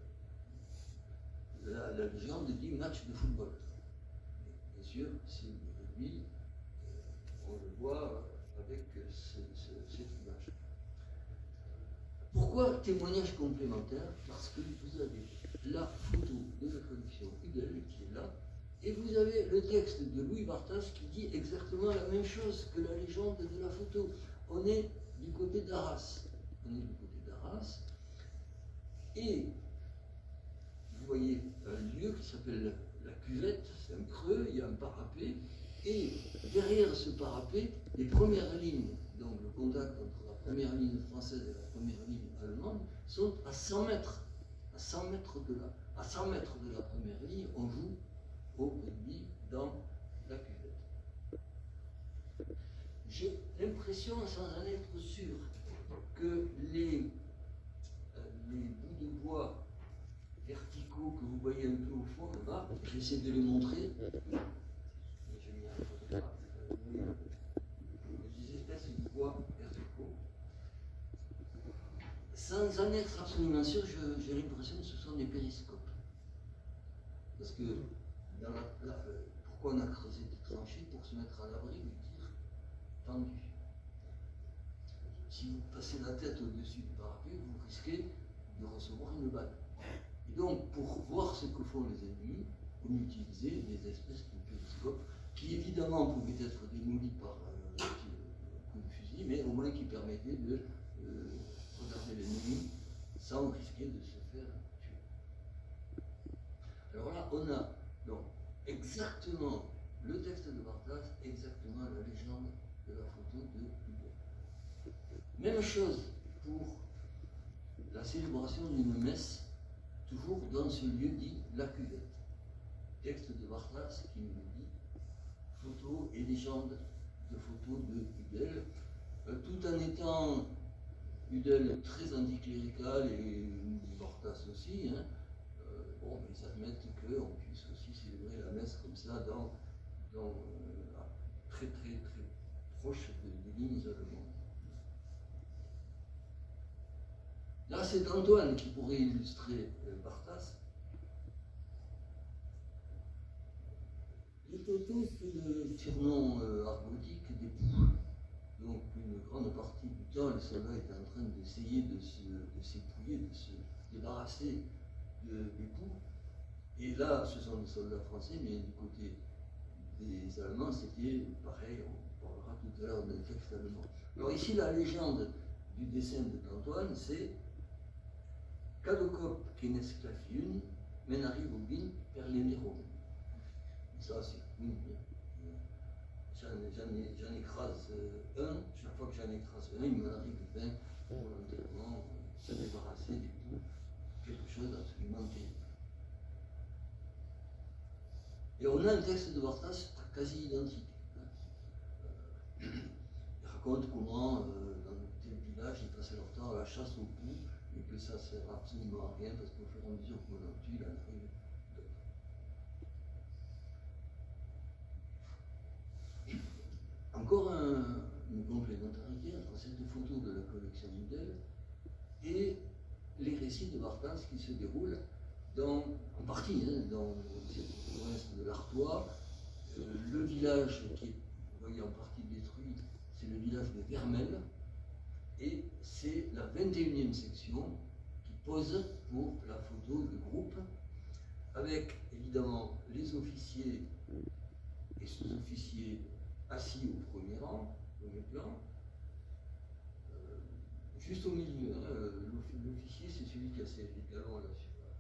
Speaker 2: La légende dit match de football. Bien sûr, c'est le rugby, on le voit avec cette image. Pourquoi témoignage complémentaire? Parce que vous avez la photo de la collection Udel qui est là, et vous avez le texte de Louis Barthas qui dit exactement la même chose que la légende de la photo. On est du côté d'Arras. On est du côté d'Arras. Et vous voyez un lieu qui s'appelle la Cuvette, c'est un creux, il y a un parapet, et derrière ce parapet, les premières lignes, donc le contact entre la première ligne française et la première ligne allemande, sont à 100 mètres. À 100 mètres de là. À 100 mètres de la première ligne, on joue au rugby dans la Cuvette. J'ai l'impression, sans en être sûr, que les bouts de bois verticaux que vous voyez un peu au fond là-bas, j'essaie de les montrer. J'ai mis un photographe. Des espèces de bois verticaux. Sans en être absolument sûr, j'ai l'impression que ce sont des périscopes. Parce que pourquoi on a creusé des tranchées? Pour se mettre à l'abri du tir tendu. Si vous passez la tête au-dessus du parapet, vous risquez de recevoir une balle. Et donc, pour voir ce que font les ennemis, on utilisait des espèces de périscopes qui, évidemment, pouvaient être démolis par un coup de fusil, mais au moins qui permettaient de regarder l'ennemi sans risquer de se faire tuer. Alors là, on a donc exactement le texte de Barthas, exactement la légende de la photo de Udel. Même chose pour la célébration d'une messe, toujours dans ce lieu dit la Cuvette. Texte de Barthas qui nous dit photo et légende de photos de Udel, tout en étant Udel très anticlérical et Barthas aussi. Hein, bon, ils admettent qu'on puisse aussi célébrer la messe comme ça très proche des lignes allemandes. Là, c'est Antoine qui pourrait illustrer Barthas. Les Totos, c'est le surnom argotique des poux. Donc, une grande partie du temps, les soldats étaient en train d'essayer de s'épouiller, de se débarrasser des poux. Et là, ce sont des soldats français, mais du côté des Allemands, c'était pareil, on parlera tout à l'heure d'un texte allemand. Alors ici, la légende du dessin d'Antoine, c'est Cadocop Kenesclafiun, Menari Bobin, Perlenero. Ça, c'est oui. J'en écrase un, chaque fois que j'en écrase un, il m'en arrive 20 volontairement, se débarrasser du coup, quelque chose d'absolument terrible. Et on a un texte de Barthes quasi identique. Il raconte comment, dans tel village, ils passaient leur temps à la chasse au pou, et que ça ne sert absolument à rien, parce qu'au fur et à mesure qu'on en tue, il en arrive d'autres. Encore une complémentarité entre cette photo de la collection Mudel et les récits de Barthes qui se déroulent en partie dans cette province de l'Artois. Le village qui est, vous voyez, en partie détruit, c'est le village de Vermel, et c'est la 21e section qui pose pour la photo de groupe, avec évidemment les officiers et sous-officiers assis au premier rang, au premier plan. Juste au milieu, l'officier, c'est celui qui a ses galons là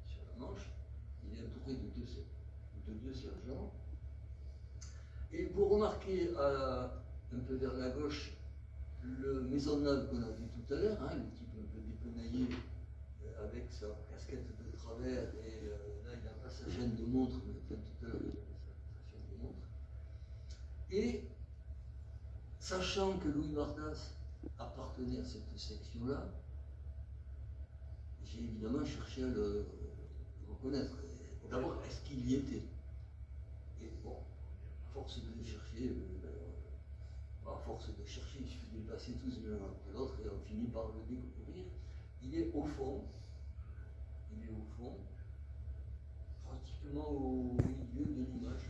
Speaker 2: sur la manche. Il est entouré de deux sergents. Et vous remarquez un peu vers la gauche le maisonnable qu'on a vu tout à l'heure, le type un peu dépenaillé avec sa casquette de travers, et là il n'a pas sa chaîne de montre, mais enfin, tout à l'heure il avait sa chaîne de montre. Et sachant que Louis Barthes appartenait à cette section-là, j'ai évidemment cherché à le reconnaître. D'abord, est-ce qu'il y était? Et bon, à force de chercher, il suffit de passer tous l'un après l'autre et on finit par le découvrir. Il est au fond, pratiquement au milieu de l'image.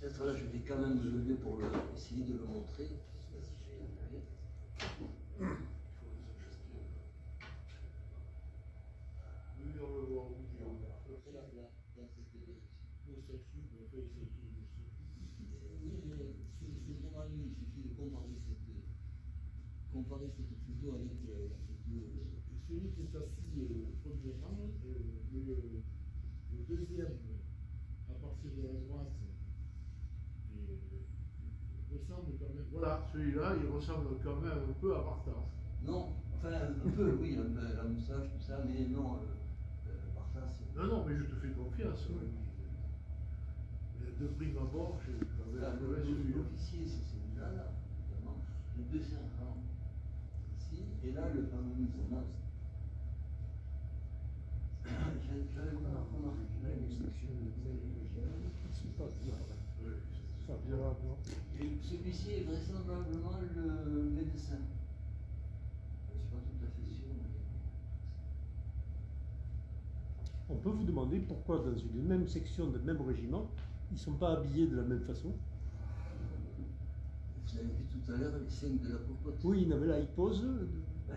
Speaker 2: Peut-être là, je vais quand même me lever pour essayer de le montrer. Je ne sais pas si je vais y arriver.
Speaker 1: Oui, on le voit.
Speaker 2: Oui, c'est vraiment lui. Il suffit de comparer cette photo avec la photo.
Speaker 1: Celui qui est assis au premier rang, le deuxième, à partir de la droite, ressemble quand même. Voilà, celui-là, il ressemble quand même un peu à Barthes.
Speaker 2: Non, enfin un peu, oui, la moustache, tout ça, mais non, Barthes.
Speaker 1: Non, mais je te fais confiance. Oui. De prime abord,
Speaker 2: l'officier, c'est celui-là, évidemment. Le deuxième rang, ici, et là, le fameux maisonnable. J'avais pas remarqué une section et celui-ci est vraisemblablement le médecin. Je ne suis pas tout à fait sûr.
Speaker 3: On peut vous demander pourquoi dans une même section de même régiment, ils ne sont pas habillés de la même façon?
Speaker 2: Vous avez vu tout à l'heure les scènes de la popote.
Speaker 3: Oui, il avait là, il pose.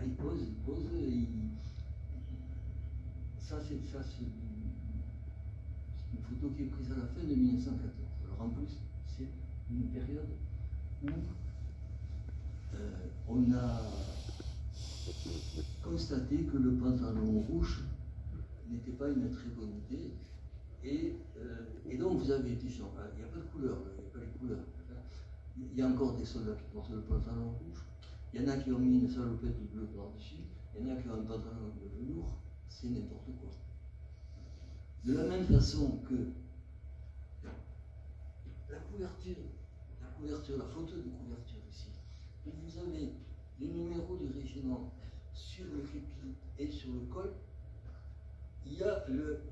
Speaker 2: Il pose, ça c'est une photo qui est prise à la fin de 1914. Alors en plus, c'est une période où on a constaté que le pantalon rouge n'était pas une très bonne idée. Et donc vous avez des gens, il n'y a pas de couleur, il n'y a pas les couleurs. Il y a encore des soldats qui portent le pantalon rouge. Il y en a qui ont mis une salopette bleue par-dessus. Il y en a qui ont un pantalon de velours. C'est n'importe quoi. De la même façon que la photo de couverture ici, où vous avez les numéros du régiment sur le képi et sur le col, il y a le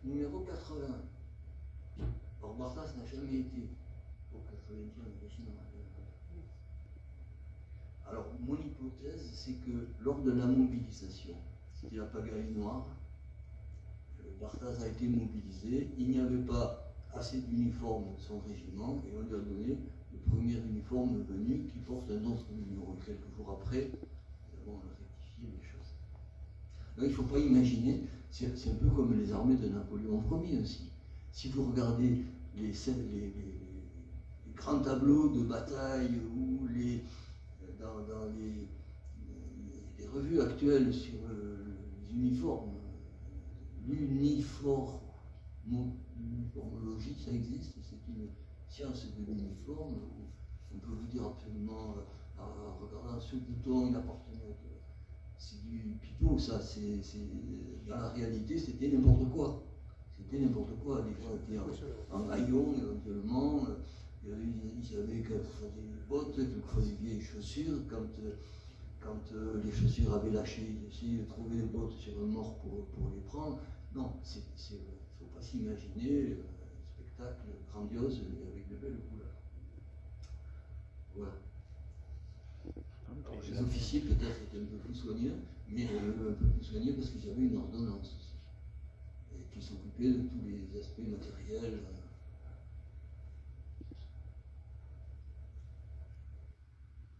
Speaker 2: numéro 80. Or, Barthes n'a jamais été au 80e régiment. Alors, mon hypothèse, c'est que lors de la mobilisation, c'était la pagaille noire, Barthes a été mobilisé, il n'y avait pas assez d'uniformes de son régiment, et on lui a donné le premier uniforme venu qui porte un autre numéro. Quelques jours après, évidemment, on a rectifié les choses. Donc, il ne faut pas imaginer, c'est un peu comme les armées de Napoléon Ier aussi. Si vous regardez les grands tableaux de bataille ou dans les revues actuelles sur les uniformes, l'uniformologie, ça existe, c'est une science de l'uniforme où on peut vous dire absolument, en regardant ce bouton, il appartenait, c'est du pipeau, ça, dans la réalité, c'était n'importe quoi. C'était n'importe quoi, les gens étaient en haillons éventuellement, ils avaient quelquefois des bottes, quelquefois des vieilles chaussures, quand les chaussures avaient lâché, ils essayaient de trouver des bottes sur un mort pour les prendre. Non, il ne faut pas s'imaginer un spectacle grandiose avec de belles couleurs. Voilà. Alors, les officiers peut-être étaient un peu plus soigneux, mais un peu plus soigneux parce qu'ils avaient une ordonnance aussi, et qui s'occupaient de tous les aspects matériels.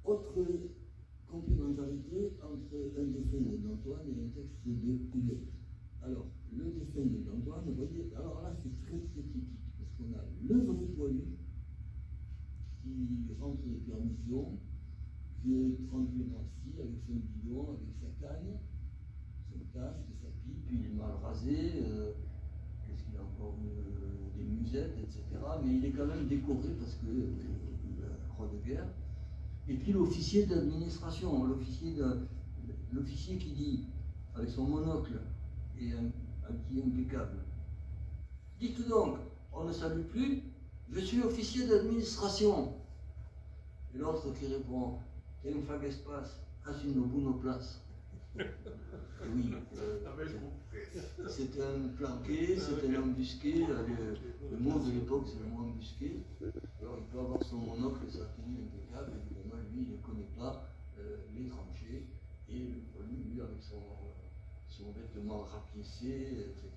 Speaker 2: Autre complémentarité entre un dessin d'Antoine et un texte de Hudel. Alors, le dessin d'Antoine, vous voyez, alors là c'est très typique, parce qu'on a le vrai poilu qui rentre les permissions, qui est tranquillement assis avec son bidon, avec sa canne, son casque, sa pipe, il est mal rasé, qu'est-ce qu'il a encore, des musettes, etc. Mais il est quand même décoré parce que la croix de guerre. Et puis l'officier d'administration, l'officier qui dit, avec son monocle et un pied impeccable, dites donc, on ne salue plus, je suis officier d'administration. Et l'autre qui répond, t'es un fag espace, assume nos places. Oui, c'est un planqué, c'est un embusqué, le mot de l'époque c'est le mot embusqué. Alors il peut avoir son monocle et sa tenue impeccable, évidemment lui il ne connaît pas les tranchées, et le poilu lui avec son vêtement rapiécé, etc.,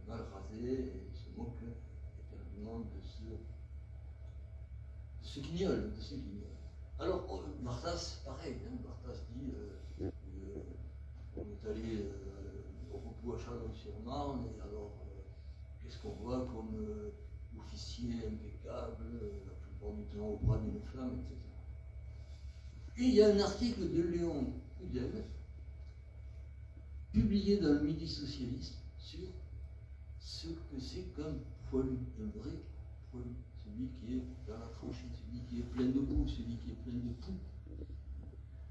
Speaker 2: mal rasé, et se moque éperdument de ce guignol, Alors Barthas, pareil, Barthas dit on est allé au repos à Chalon-sur-Marne, et alors qu'est-ce qu'on voit comme officier impeccable, la plupart du temps au bras d'une flamme, etc. Et il y a un article de Léon Hudel, publié dans le Midi socialiste, sur ce que c'est qu'un poilu, un vrai poilu, celui qui est dans la tranchée, celui qui est plein de boue, celui qui est plein de poux,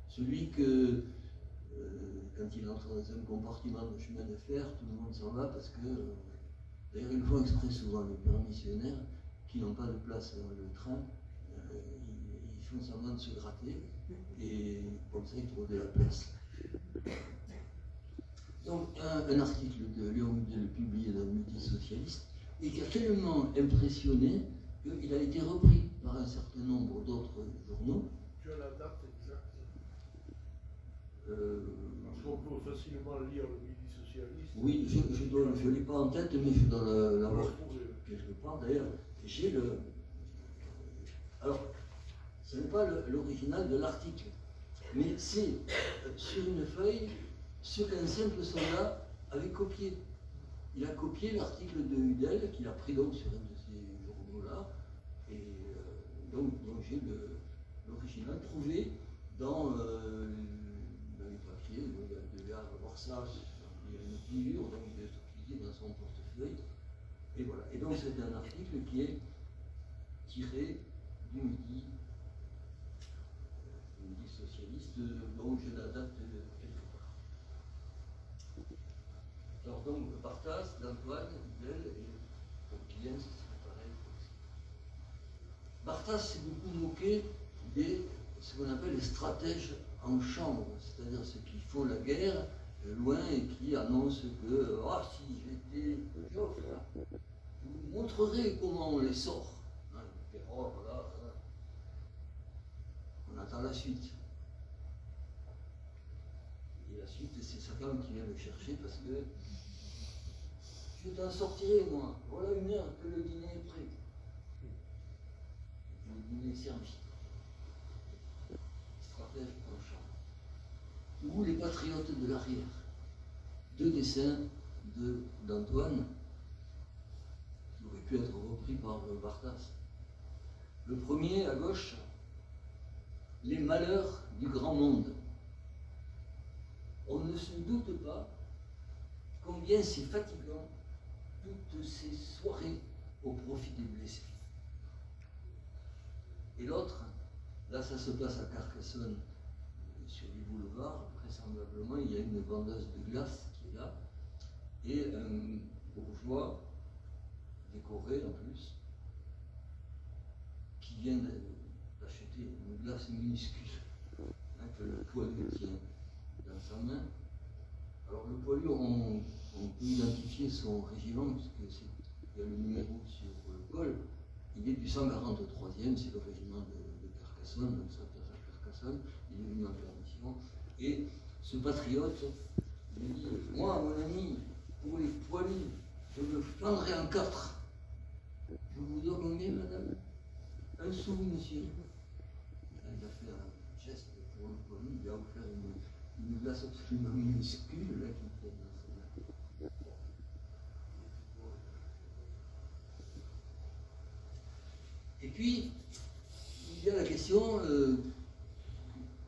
Speaker 2: celui que quand il entre dans un compartiment de chemin de fer, tout le monde s'en va parce que, d'ailleurs ils le font exprès souvent, les permissionnaires qui n'ont pas de place dans le train, ils font semblant de se gratter et comme ça ils trouvent de la place. Donc un article de Léon Hudel publié dans le Midi socialiste et qui a tellement impressionné qu'il a été repris par un certain nombre d'autres journaux.
Speaker 1: Tu as la date exacte? Parce qu'on peut facilement lire le Midi socialiste.
Speaker 2: Oui, je ne l'ai pas en tête, mais je dois l'avoir quelque part. D'ailleurs, j'ai le. Alors, ce n'est pas l'original de l'article, mais c'est sur une feuille ce qu'un simple soldat avait copié. Il a copié l'article de Hudel, qu'il a pris donc sur un de ces journaux-là, et donc j'ai l'original trouvé dans les papiers. Il devait avoir ça, il y a une pliure, donc il a tout plié dans son portefeuille. Et voilà. Et donc c'est un article qui est tiré du Midi socialiste, dont j'ai la date quelque part. Alors donc Barthas, d'Antoine, Hudel et Guillen, c'est pareil. Barthas s'est beaucoup moqué des ce qu'on appelle les stratèges en chambre, c'est-à-dire ceux qui font la guerre loin et qui annoncent que si j'étais Joffre, je vous montrerai comment on les sort. Voilà. On attend la suite. Et la suite, c'est sa femme qui vient le chercher parce que je t'en sortirai, moi. Voilà une heure que le dîner est prêt. Le dîner est servi. Stratège en chambre. Ou les patriotes de l'arrière. Deux dessins d'Antoine qui auraient pu être repris par Barthas. Le premier, à gauche, les malheurs du grand monde. On ne se doute pas combien c'est fatigant toutes ces soirées au profit des blessés. Et l'autre, là ça se passe à Carcassonne, sur les boulevards, vraisemblablement il y a une vendeuse de glace qui est là, et un bourgeois, décoré en plus, qui vient d'acheter une glace minuscule, hein, que le poilu tient dans sa main. Alors le poilu, on peut identifier son régiment, puisqu'il y a le numéro sur le col. Il est du 143e, c'est le régiment de Carcassonne, donc ça passe à Carcassonne. Il est venu en permission. Et ce patriote lui dit, moi, mon ami, pour les poilus, je me fendrai en 4. Je vous donne combien, madame? 1 sou, monsieur. Il a fait un geste pour le poilu, il a offert une glace absolument minuscule, là, qui était dans sa main. Et puis, il y a la question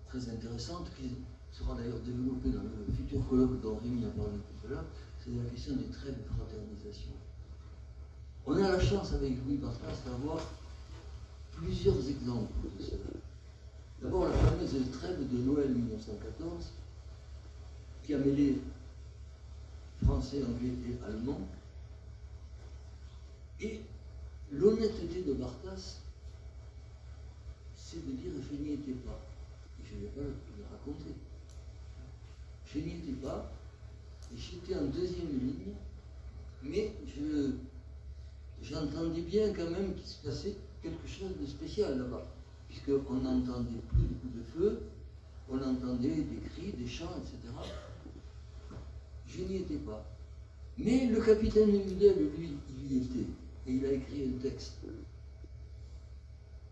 Speaker 2: très intéressante qui sera d'ailleurs développée dans le futur colloque dont Rémi a parlé tout à l'heure, c'est la question des trêves de fraternisation. On a la chance avec Louis Barthas d'avoir plusieurs exemples de cela. D'abord la fameuse trêve de Noël 1914 qui a mêlé français, anglais et allemand. Et l'honnêteté de Barthas, c'est de dire je n'y étais pas. Et je ne vais pas le raconter. Je n'y étais pas, et j'étais en deuxième ligne, mais j'entendais bien quand même qu'il se passait quelque chose de spécial là-bas, puisqu'on n'entendait plus de coups de feu, on entendait des cris, des chants, etc. Je n'y étais pas. Mais le capitaine Mudel, lui, il y était, et il a écrit un texte.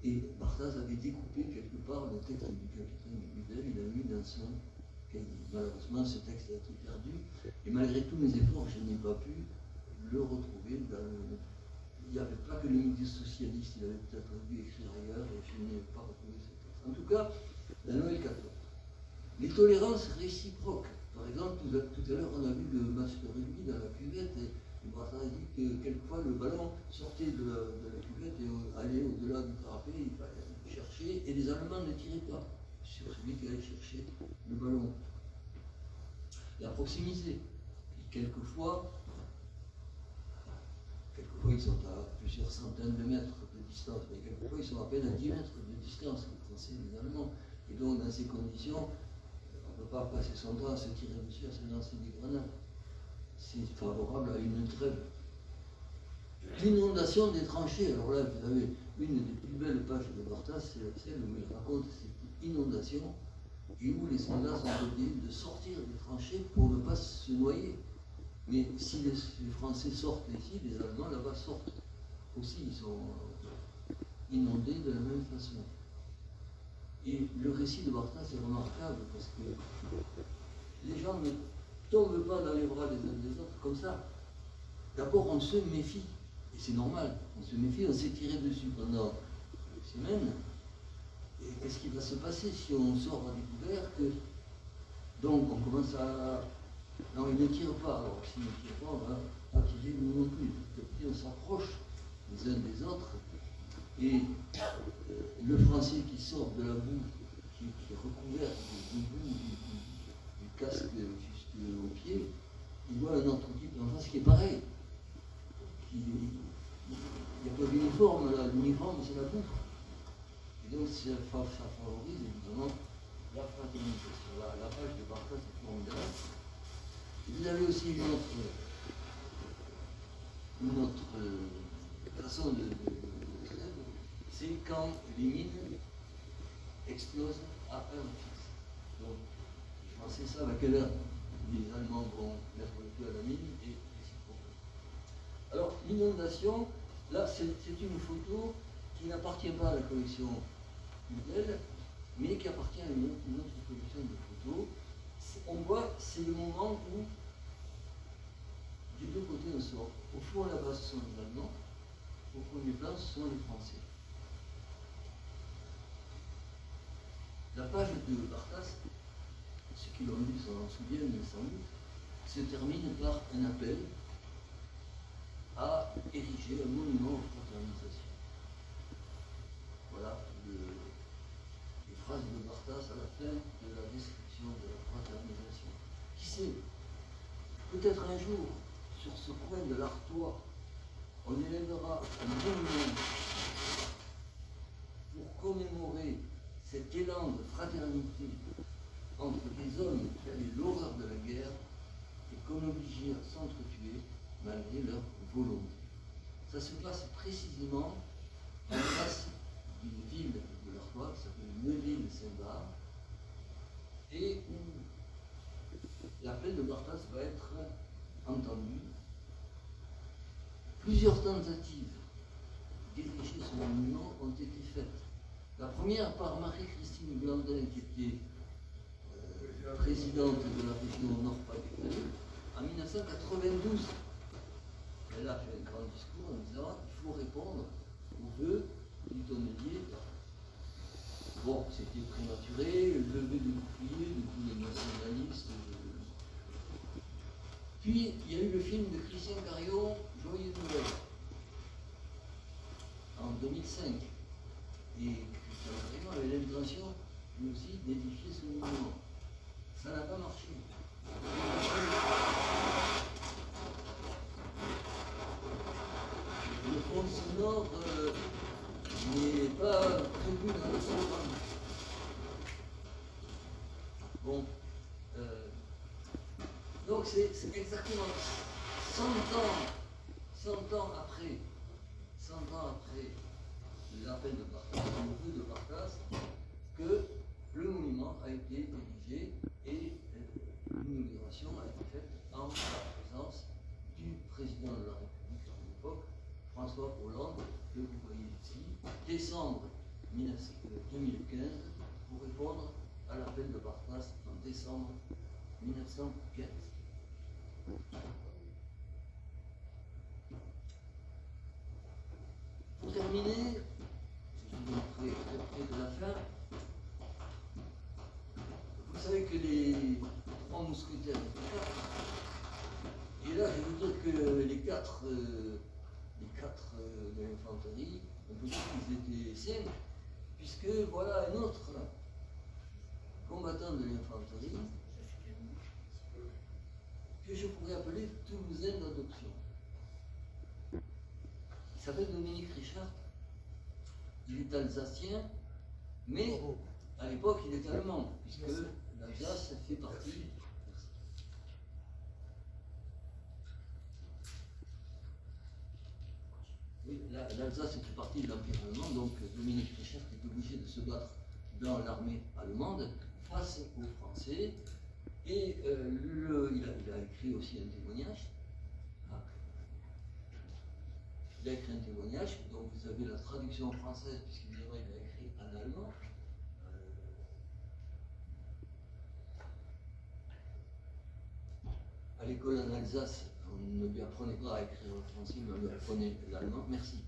Speaker 2: Et Barthas avait découpé quelque part le texte du capitaine Mudel, il l'a mis dans son cahier. Malheureusement, ce texte a été perdu, et malgré tous mes efforts, je n'ai pas pu le retrouver dans le... Il n'y avait pas que le milieu socialiste, il avait peut-être dû écrire ailleurs, et je n'ai pas retrouvé ce texte. En tout cas, la Noël 14. Les tolérances réciproques. Par exemple, tout à l'heure, on a vu le match de rugby dans la cuvette, et Barthas a dit que quelquefois le ballon sortait de la cuvette et allait au-delà du parapet, il fallait chercher, et les Allemands ne tiraient pas sur celui qui allait chercher le ballon. La proximité. Quelquefois, ils sont à plusieurs centaines de mètres de distance, mais quelquefois ils sont à peine à 10 mètres de distance, les Français et les Allemands. Et donc, dans ces conditions, on ne peut pas passer son temps à se tirer dessus, à se lancer des grenades. C'est favorable à une trêve. L'inondation des tranchées. Alors là, vous avez une des plus belles pages de Barthas, c'est celle où il raconte cette inondation et où les soldats sont obligés de sortir des tranchées pour ne pas se noyer. Mais si les Français sortent ici, les Allemands là-bas sortent aussi, ils sont inondés de la même façon. Et le récit de Barthas est remarquable parce que les gens ne tombent pas dans les bras des uns des autres comme ça. D'abord, on se méfie, et c'est normal, on se méfie, on s'est tiré dessus pendant des semaines. Et qu'est-ce qui va se passer si on sort à découvert que... Donc, on commence à... Non, il ne tire pas. Alors, s'il ne tire pas, on va pas tirer nous non plus. Petit à petit, on s'approche les uns des autres. Et le Français qui sort de la boue, qui est recouvert de boue du casque jusqu'au pied, il voit un autre type en face qui est pareil. Il n'y a pas d'uniforme là. L'uniforme, c'est la boue. Et donc, ça favorise évidemment la fraternisation. La page de Barthas est formidable. Vous avez aussi une autre façon de trêve, c'est quand les mines explosent à heure fixe. Donc, les Français savent à quelle heure les Allemands vont mettre le feu à la mine et réciproquement. Alors, l'inondation, là, c'est une photo qui n'appartient pas à la collection Mudel, mais qui appartient à une autre collection de photos. On voit, c'est le moment où des deux côtés on sort. Au fond là-bas, ce sont les Allemands, au premier plan, ce sont les Français. La page de Barthas, ceux qui l'ont lu s'en souviennent, mais sans doute, se termine par un appel à ériger un monument aux fraternisations. Voilà les phrases de Barthas à la fin de la description de la fraternisation. Qui sait, peut-être un jour, sur ce coin de l'Artois, on élèvera un monument pour commémorer cet élan de fraternité entre des hommes qui avaient l'horreur de la guerre et qu'on obligeait à s'entretuer malgré leur volonté. Ça se passe précisément en face d'une ville de l'Artois qui s'appelle Neuville-Saint-Bar et où l'appel de Barthas va être entendu. Plusieurs tentatives d'ériger ce monument ont été faites. La première par Marie-Christine Blandin, qui était présidente de la région Nord-Pas-de-Calais, en 1992. Elle a fait un grand discours en disant il faut répondre aux vœux du tonnelier. Bon, c'était prématuré, levé de bouclier de tous les nationalistes. Puis, il y a eu le film de Christian Carion, Joyeuse Noël, en 2005. Et Christian Carion avait l'intention, lui aussi, d'édifier ce monument. Ça n'a pas marché. Le fond sonore n'est pas prévu dans le programme. Bon. Donc c'est exactement 100 ans après l'appel de Barthas, le vœu de Barthas, que le monument a été érigé et l'inauguration a été faite en la présence du président de la République à l'époque, François Hollande, que vous voyez ici, décembre 2015, pour répondre à l'appel de Barthas en décembre 1915. Pour terminer, je suis près de la fin. Vous savez que les trois mousquetaires étaient quatre. Et là, je veux dire que les quatre de l'infanterie, on peut dire qu'ils étaient 5, puisque voilà un autre combattant de l'infanterie que je pourrais appeler Toulousain d'adoption. Il s'appelle Dominique Richard. Il est alsacien, mais à l'époque il est allemand, puisque l'Alsace fait partie. Oui, l'Alsace fait partie de l'Empire allemand, donc Dominique Richard est obligé de se battre dans l'armée allemande face aux Français. Et il a écrit aussi un témoignage. Il a écrit un témoignage, donc vous avez la traduction française, puisqu'évidemment il a écrit en allemand. À l'école en Alsace, on ne lui apprenait pas à écrire le français, mais on lui apprenait l'allemand. Merci.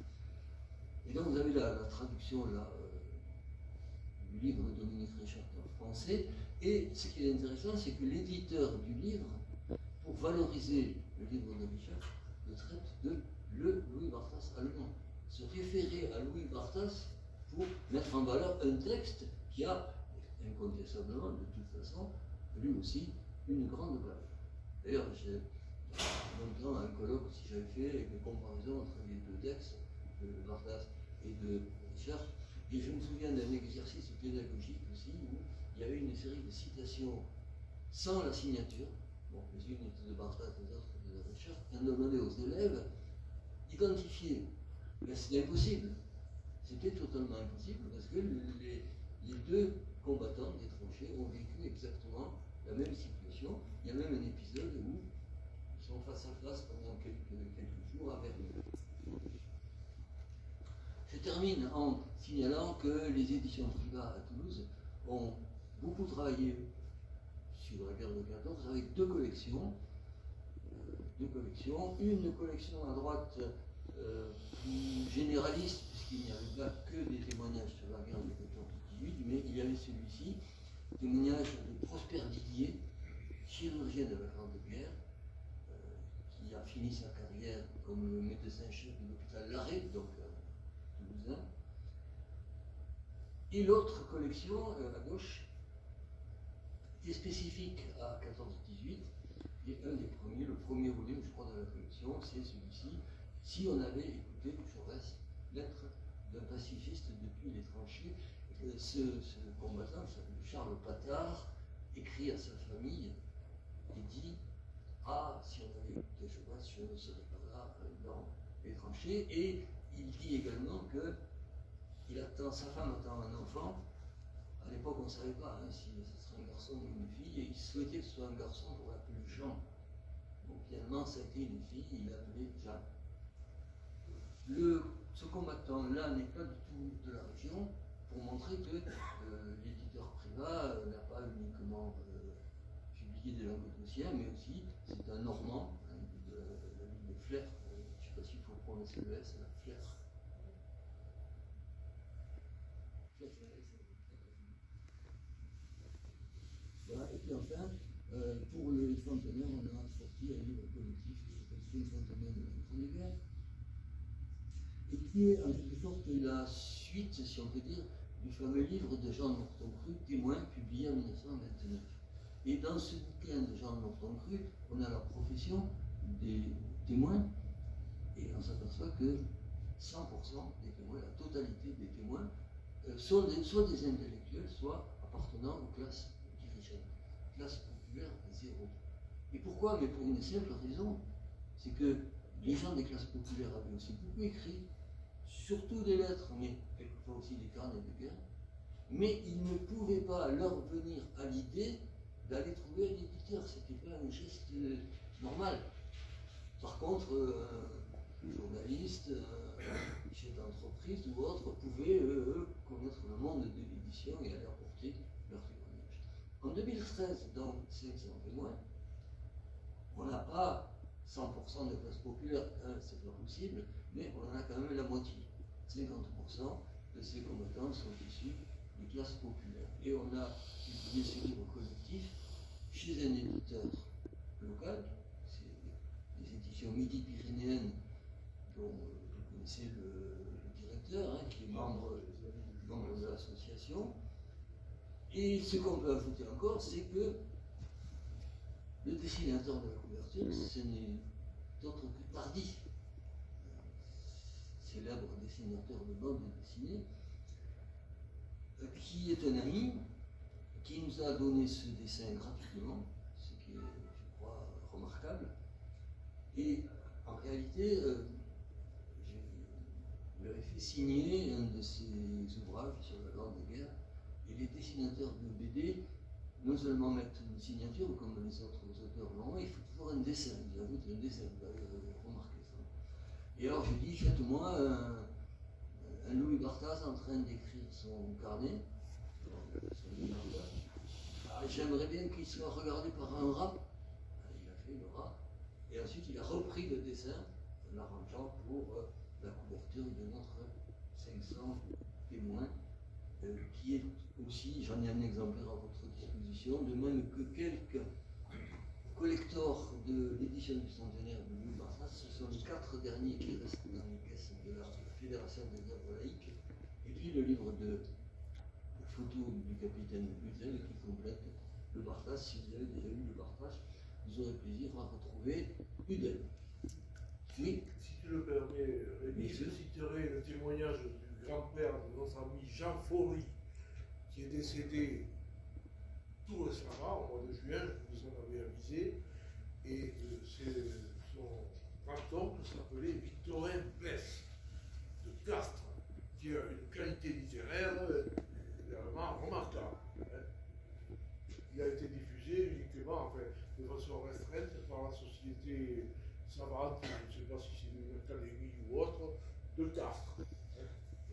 Speaker 2: Et donc vous avez la traduction là, du livre de Dominique Richard en français. Et ce qui est intéressant, c'est que l'éditeur du livre, pour valoriser le livre de Richard, le traite de le Louis Barthas allemand. Se référer à Louis Barthas pour mettre en valeur un texte qui a, incontestablement, de toute façon, lui aussi, une grande valeur. D'ailleurs, j'ai longtemps un colloque aussi j'avais fait avec des comparaisons entre les deux textes, de Barthas et de Richard, et je me souviens d'un exercice pédagogique aussi où il y avait une série de citations sans la signature, bon, les unes étaient de Barthas, les autres de Richard, et on demandait aux élèves d'identifier. Mais c'était impossible. C'était totalement impossible parce que les deux combattants des tranchées ont vécu exactement la même situation. Il y a même un épisode où ils sont face à face pendant quelques jours à Verdun. Je termine en signalant que les éditions Privat à Toulouse ont beaucoup travaillé sur la guerre de 14 avec deux collections. Une collection à droite plus généraliste, puisqu'il n'y avait pas que des témoignages sur la guerre de 14 14-18, mais il y avait celui-ci, témoignage de Prosper Didier, chirurgien de la Grande Guerre, qui a fini sa carrière comme médecin-chef de l'hôpital Larrey, donc toulousain. Et l'autre collection, à gauche, qui est spécifique à 14-18, et un des premiers, le premier volume, je crois, de la collection, c'est celui-ci. Si on avait écouté Jaurès, lettre d'un pacifiste depuis les tranchées, ce combattant, Charles Patard, écrit à sa famille et dit: ah, si on avait écouté Jaurès, je ne serais pas là dans les tranchées. Et il dit également que sa femme attend un enfant. À l'époque, on ne savait pas si ce serait un garçon ou une fille, et il souhaitait que ce soit un garçon pour l'appeler Jean. Donc finalement, ça a été une fille, il l'a appelé Jean. Ce combattant-là n'est pas du tout de la région, pour montrer que l'éditeur Privat n'a pas uniquement publié des languedociens, mais aussi c'est un Normand, de la ville de Flers, je ne sais pas s'il faut prononcer le S, la Flers. Voilà, et puis enfin, pour le centenaire, on a sorti un livre collectif qui s'appelle 5 centenaires de la Grande Guerre, et qui est en quelque sorte la suite, si on peut dire, du fameux livre de Jean Norton-Cru, Témoin, publié en 1929. Et dans ce bouquin de Jean Norton-Cru, on a la profession des témoins, et on s'aperçoit que 100% des témoins, la totalité des témoins, sont soit des intellectuels, soit appartenant aux classes dirigeantes. Classe populaire, zéro. Et pourquoi? Mais pour une simple raison, c'est que les gens des classes populaires avaient aussi beaucoup écrit, surtout des lettres, mais quelquefois aussi des carnets de guerre, mais ils ne pouvaient pas leur venir à l'idée d'aller trouver un éditeur. C'était pas un geste normal. Par contre, un journaliste, chef d'entreprise ou autre pouvaient connaître le monde de l'édition et aller apporter leur témoignage. En 2013, dans 500 témoins, on n'a pas 100% de classe populaire, c'est pas possible, mais on en a quand même la moitié. 50% de ces combattants sont issus des classes populaires. Et on a publié ce livre collectif chez un éditeur local, c'est les éditions Midi-Pyrénéennes, dont vous connaissez le directeur, qui est membre de l'association. Et ce qu'on peut ajouter encore, c'est que le dessinateur de la couverture, ce n'est autre que Tardy, célèbre dessinateur de bande dessinée, qui est un ami, qui nous a donné ce dessin gratuitement, ce qui est, je crois, remarquable. Et en réalité, je lui avais fait signer un de ses ouvrages sur la Grande Guerre, et les dessinateurs de BD, non seulement mettre une signature, comme les autres auteurs l'ont, il faut toujours un dessin. Ils ajoutent un dessin, vous avez remarqué ça. Et alors j'ai dit, faites-moi un Louis Barthas en train d'écrire son carnet. J'aimerais bien qu'il soit regardé par un rat. Il a fait le rat. Et ensuite il a repris le dessin en l'arrangeant pour la couverture de notre 500 témoins, qui est aussi, j'en ai un exemplaire à votre disposition, de même que quelques collectors de l'édition du centenaire de Louis Barthas. Ce sont les 4 derniers qui restent dans les caisses de la Fédération des œuvres laïques. Et puis le livre de photos du capitaine Budel qui complète le Barthas. Si vous avez déjà lu le Barthas, vous aurez plaisir à retrouver Budel. Oui.
Speaker 1: Si tu le permets, Rémi, je citerai le témoignage du grand-père de notre ami Jean Faury, qui est décédé tout récemment, au mois de juin, je vous en avais avisé, et son grand-oncle s'appelait Victorin Bess, de Castres, qui a une qualité littéraire vraiment remarquable. Il a été diffusé uniquement, enfin, de façon restreinte par la société savante, je ne sais pas si c'est une académie ou autre, de Castres.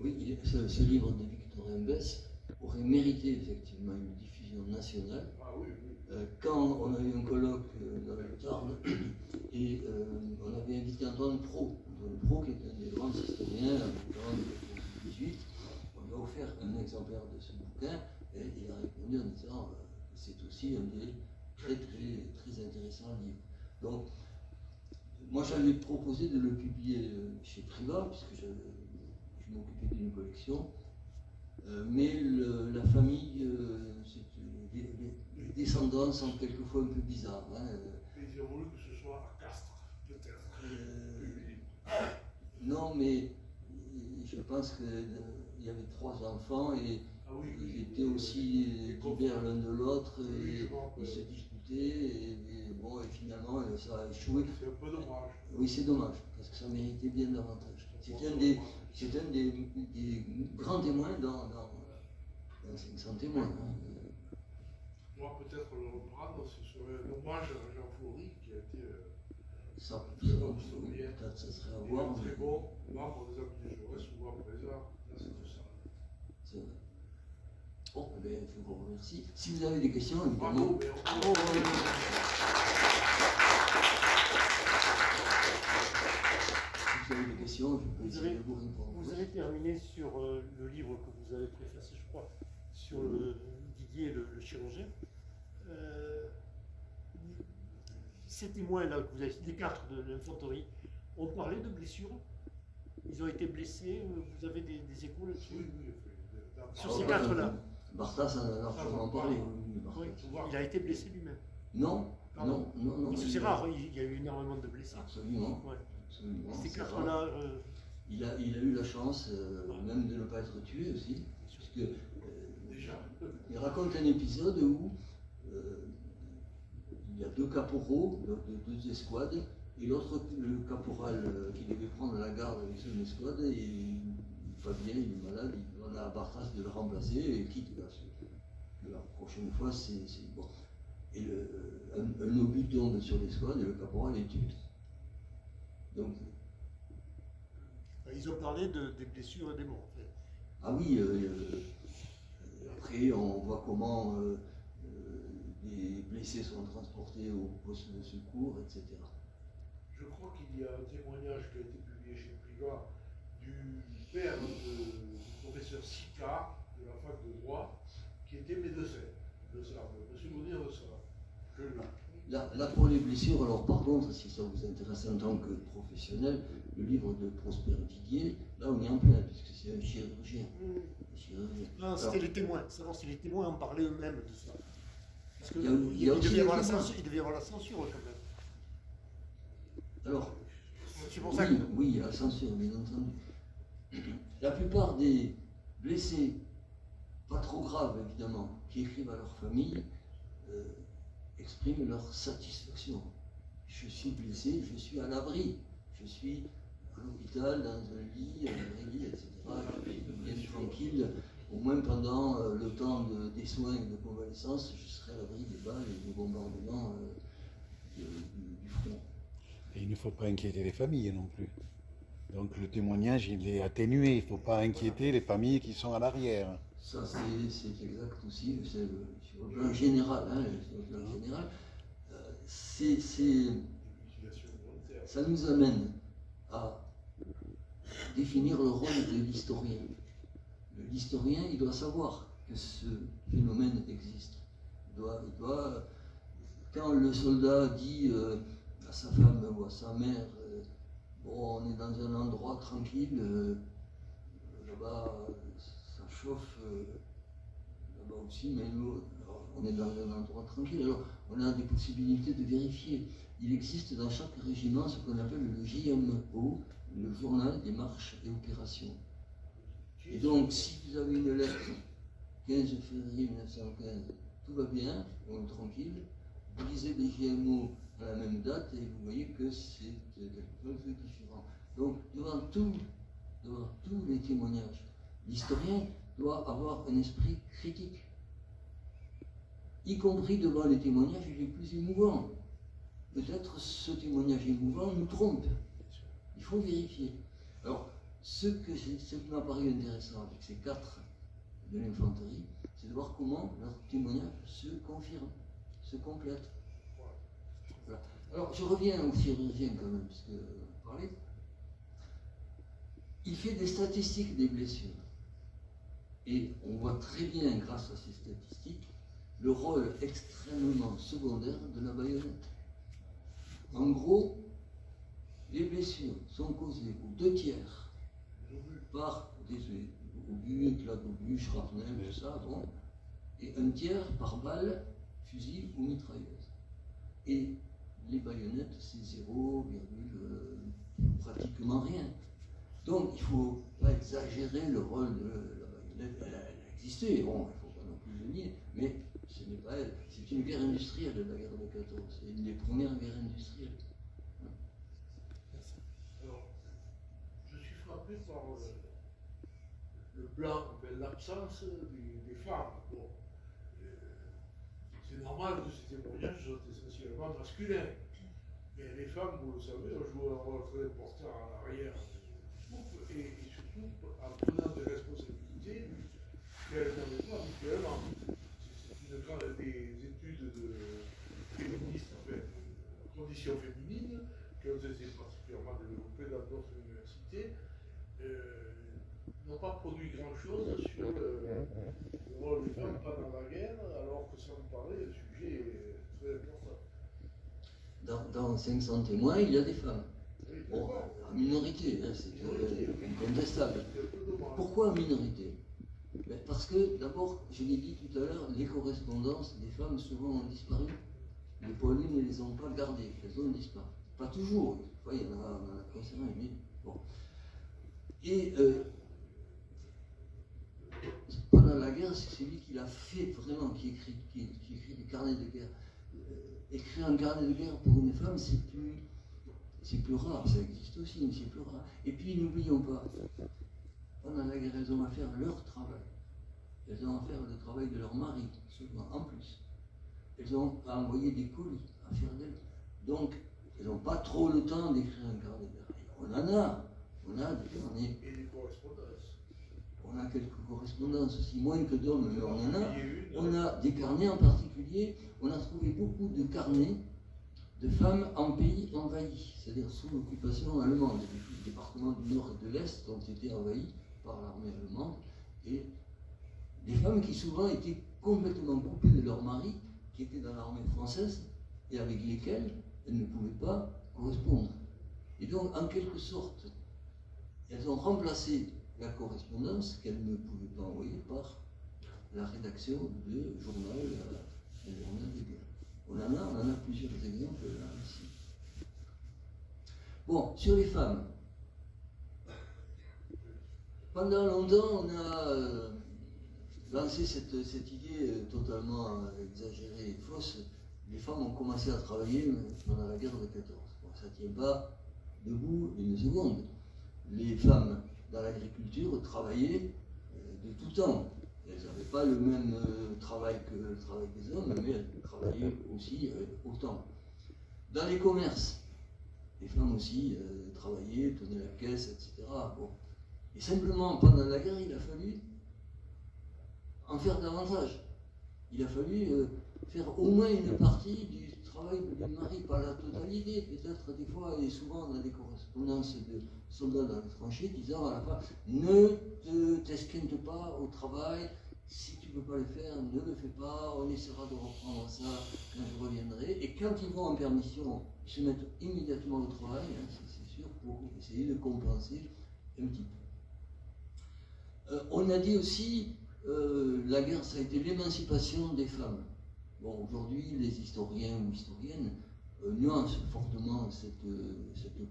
Speaker 2: Oui, ce livre de Victorin Bess aurait mérité effectivement une diffusion nationale.
Speaker 1: Ah oui, oui.
Speaker 2: Quand on a eu un colloque dans le Tarn, et on avait invité Antoine Pro, qui est un des grands historiens, en 18, on lui a offert un exemplaire de ce bouquin. Pékin, et il a répondu en disant que c'est aussi un des très intéressants livres. Donc, moi j'avais proposé de le publier chez Privat, puisque je m'occupais d'une collection, mais la famille, les descendants sont quelquefois un peu bizarres. Hein.
Speaker 1: Ils ont voulu que ce soit à Castres, peut-être.
Speaker 2: Non, mais je pense qu'il y avait 3 enfants et ils étaient aussi divers l'un de l'autre et ils se disputaient et bon, et finalement ça a échoué.
Speaker 1: C'est un peu dommage.
Speaker 2: Oui, c'est dommage, parce que ça méritait bien davantage. C'est un des grands témoins dans 500 témoins.
Speaker 1: Moi, peut-être le reprendre, ce serait un hommage à Jean Flory qui a été
Speaker 2: Ça serait à
Speaker 1: un
Speaker 2: voir.
Speaker 1: très bon membre des Amis du Jaurès, souvent présent dans cette salle.
Speaker 2: C'est vrai. Bon, eh bien, je vous remercie. Si vous avez des questions,
Speaker 1: Bravo,
Speaker 2: évidemment. Si vous avez des questions, je peux essayer de vous répondre.
Speaker 3: Vous avez terminé sur le livre que vous avez préfacé, je crois, sur Didier le chirurgien. Ces témoins-là, que vous avez, les 4 de l'infanterie, ont parlé de blessures. Ils ont été blessés. Vous avez des échos là-dessus?
Speaker 1: Oui.
Speaker 3: Sur ces 4-là.
Speaker 2: Barthas en a largement parlé.
Speaker 3: Oui, il a été blessé lui-même.
Speaker 2: Non.
Speaker 3: Parce que c'est rare, il y a eu énormément de blessés.
Speaker 2: Absolument.
Speaker 3: Ouais.
Speaker 2: Absolument.
Speaker 3: Ces 4-là.
Speaker 2: Il a eu la chance même de ne pas être tué aussi. Puisque, il raconte un épisode où il y a 2 caporaux de 2 escouades et l'autre, le caporal qui devait prendre la garde avec son escouade, il va bien, il est malade, il demande à Barthas de le remplacer et quitte la prochaine fois, c'est bon. Et un obus tombe sur l'escouade et le caporal est tué. Donc,
Speaker 3: Ils ont parlé des blessures et des morts. En fait.
Speaker 2: Ah oui, après on voit comment les blessés sont transportés au poste de secours, etc.
Speaker 1: Je crois qu'il y a un témoignage qui a été publié chez Privat du père du professeur Sicard de la fac de droit qui était médecin. Je me souvenir de ça.
Speaker 2: Là, pour les blessures, alors par contre, si ça vous intéresse en tant que professionnel, le livre de Prosper Didier, là on est en plein, puisque c'est un chirurgien.
Speaker 3: Non, c'était les témoins. Savoir si les témoins en parlaient eux-mêmes de ça. Parce qu'il
Speaker 2: il devait
Speaker 3: y avoir la censure quand même.
Speaker 2: Alors,
Speaker 3: c'est pour ça que...
Speaker 2: oui, la censure, bien entendu. La plupart des blessés, pas trop graves évidemment, qui écrivent à leur famille, expriment leur satisfaction. Je suis blessé, je suis à l'abri, je suis à l'hôpital, dans un lit, etc. Je suis bien tranquille, au moins pendant le temps des soins et de convalescence, je serai à l'abri des balles et des bombardements du front.
Speaker 4: Et il ne faut pas inquiéter les familles non plus. Donc le témoignage, il est atténué, il ne faut pas inquiéter les familles qui sont à l'arrière.
Speaker 2: Ça, c'est exact aussi, sur le plan général. Hein, sur le plan général, ça nous amène à définir le rôle de l'historien. L'historien, il doit savoir que ce phénomène existe. Il doit, quand le soldat dit à sa femme ou à sa mère, bon, on est dans un endroit tranquille, là-bas, ça chauffe, là-bas aussi, mais nous, on est dans un endroit tranquille, alors on a des possibilités de vérifier. Il existe dans chaque régiment ce qu'on appelle le JMO, le journal des marches et opérations. Et donc, si vous avez une lettre, 15 février 1915, tout va bien, on est tranquille, vous lisez les GMO à la même date et vous voyez que c'est quelque chose de différent. Donc, devant tous les témoignages, l'historien doit avoir un esprit critique, y compris devant les témoignages les plus émouvants. Peut-être ce témoignage émouvant nous trompe. Il faut vérifier. Alors, ce qui m'a paru intéressant avec ces 4 de l'infanterie, c'est de voir comment leur témoignage se confirme, se complète. Voilà. Alors, je reviens au chirurgien quand même, puisque vous parlez. Il fait des statistiques des blessures. Et on voit très bien, grâce à ces statistiques, le rôle extrêmement secondaire de la baïonnette. En gros, les blessures sont causées aux 2 tiers par des obus, éclats d'obus, shrapnel, tout ça, bon, et 1 tiers par balle, fusil ou mitrailleuse. Et les baïonnettes, c'est 0, pratiquement rien. Donc il ne faut pas exagérer le rôle de la baïonnette. Elle a existé, bon, il ne faut pas non plus le nier, mais ce n'est pas elle. C'est une guerre industrielle, la guerre de 14. C'est une des premières guerres industrielles.
Speaker 1: Alors, je suis frappé par le blanc, l'absence des femmes. Bon, c'est normal que ces témoignages soient essentiellement masculins. Mais les femmes, vous le savez, ont joué un rôle très important à l'arrière du groupe et surtout en prenant des responsabilités qu'elles n'avaient pas habituellement. C'est des études féministes, en fait, de conditions féminines, qui ont été particulièrement développées dans d'autres universités, n'ont pas produit grand-chose sur le rôle des femmes pendant la guerre, alors que ça me paraît un sujet très important.
Speaker 2: Dans 500 témoins, il y a des femmes. Bon, en minorité, hein, c'est incontestable. Pourquoi en minorité? Parce que, d'abord, je l'ai dit tout à l'heure, les correspondances des femmes souvent ont disparu. Les Paulines ne les ont pas gardées, elles ont disparu. Pas toujours, des fois il y en a conservé, mais bon. Et pendant la guerre, c'est celui qui l'a fait vraiment, qui écrit des carnets de guerre. Écrire un carnet de guerre pour une femme, c'est plus rare, ça existe aussi, mais c'est plus rare. Et puis n'oublions pas, pendant la guerre, elles ont à faire leur travail. Elles ont à faire le travail de leur mari, souvent, en plus. Elles ont à envoyer des colis, à faire des... Donc, elles n'ont pas trop le temps d'écrire un carnet de guerre. On a des carnets.
Speaker 1: Et des correspondances.
Speaker 2: On a quelques correspondances aussi, moins que d'hommes, mais on en a. On a des carnets en particulier. On a trouvé beaucoup de carnets de femmes en pays envahis, c'est-à-dire sous l'occupation allemande. Les départements du Nord et de l'Est ont été envahis par l'armée allemande. Et des femmes qui souvent étaient complètement coupées de leur mari, qui étaient dans l'armée française, et avec lesquels elles ne pouvaient pas correspondre. Et donc, en quelque sorte, elles ont remplacé la correspondance qu'elles ne pouvaient pas envoyer par la rédaction de journal de guerre. On en a plusieurs exemples là ici. Bon, sur les femmes. Pendant longtemps, on a lancé cette idée totalement exagérée et fausse. Les femmes ont commencé à travailler pendant la guerre de 14. Bon, ça ne tient pas debout une seconde. Les femmes dans l'agriculture travaillaient de tout temps. Elles n'avaient pas le même travail que le travail des hommes, mais elles travaillaient aussi autant. Dans les commerces, les femmes aussi travaillaient, tenaient la caisse, etc. Bon. Et simplement, pendant la guerre, il a fallu en faire davantage. Il a fallu faire au moins une partie du travail du mari, pas la totalité, peut-être des fois, et souvent on a des correspondances de soldats dans les tranchées disant à la fin, ne t'esquinte pas au travail, si tu ne peux pas le faire, ne le fais pas, on essaiera de reprendre ça quand je reviendrai. Et quand ils vont en permission, ils se mettent immédiatement au travail, hein, c'est sûr, pour essayer de compenser un petit peu. On a dit aussi, la guerre, ça a été l'émancipation des femmes. Bon, aujourd'hui, les historiens ou historiennes nuancent fortement cette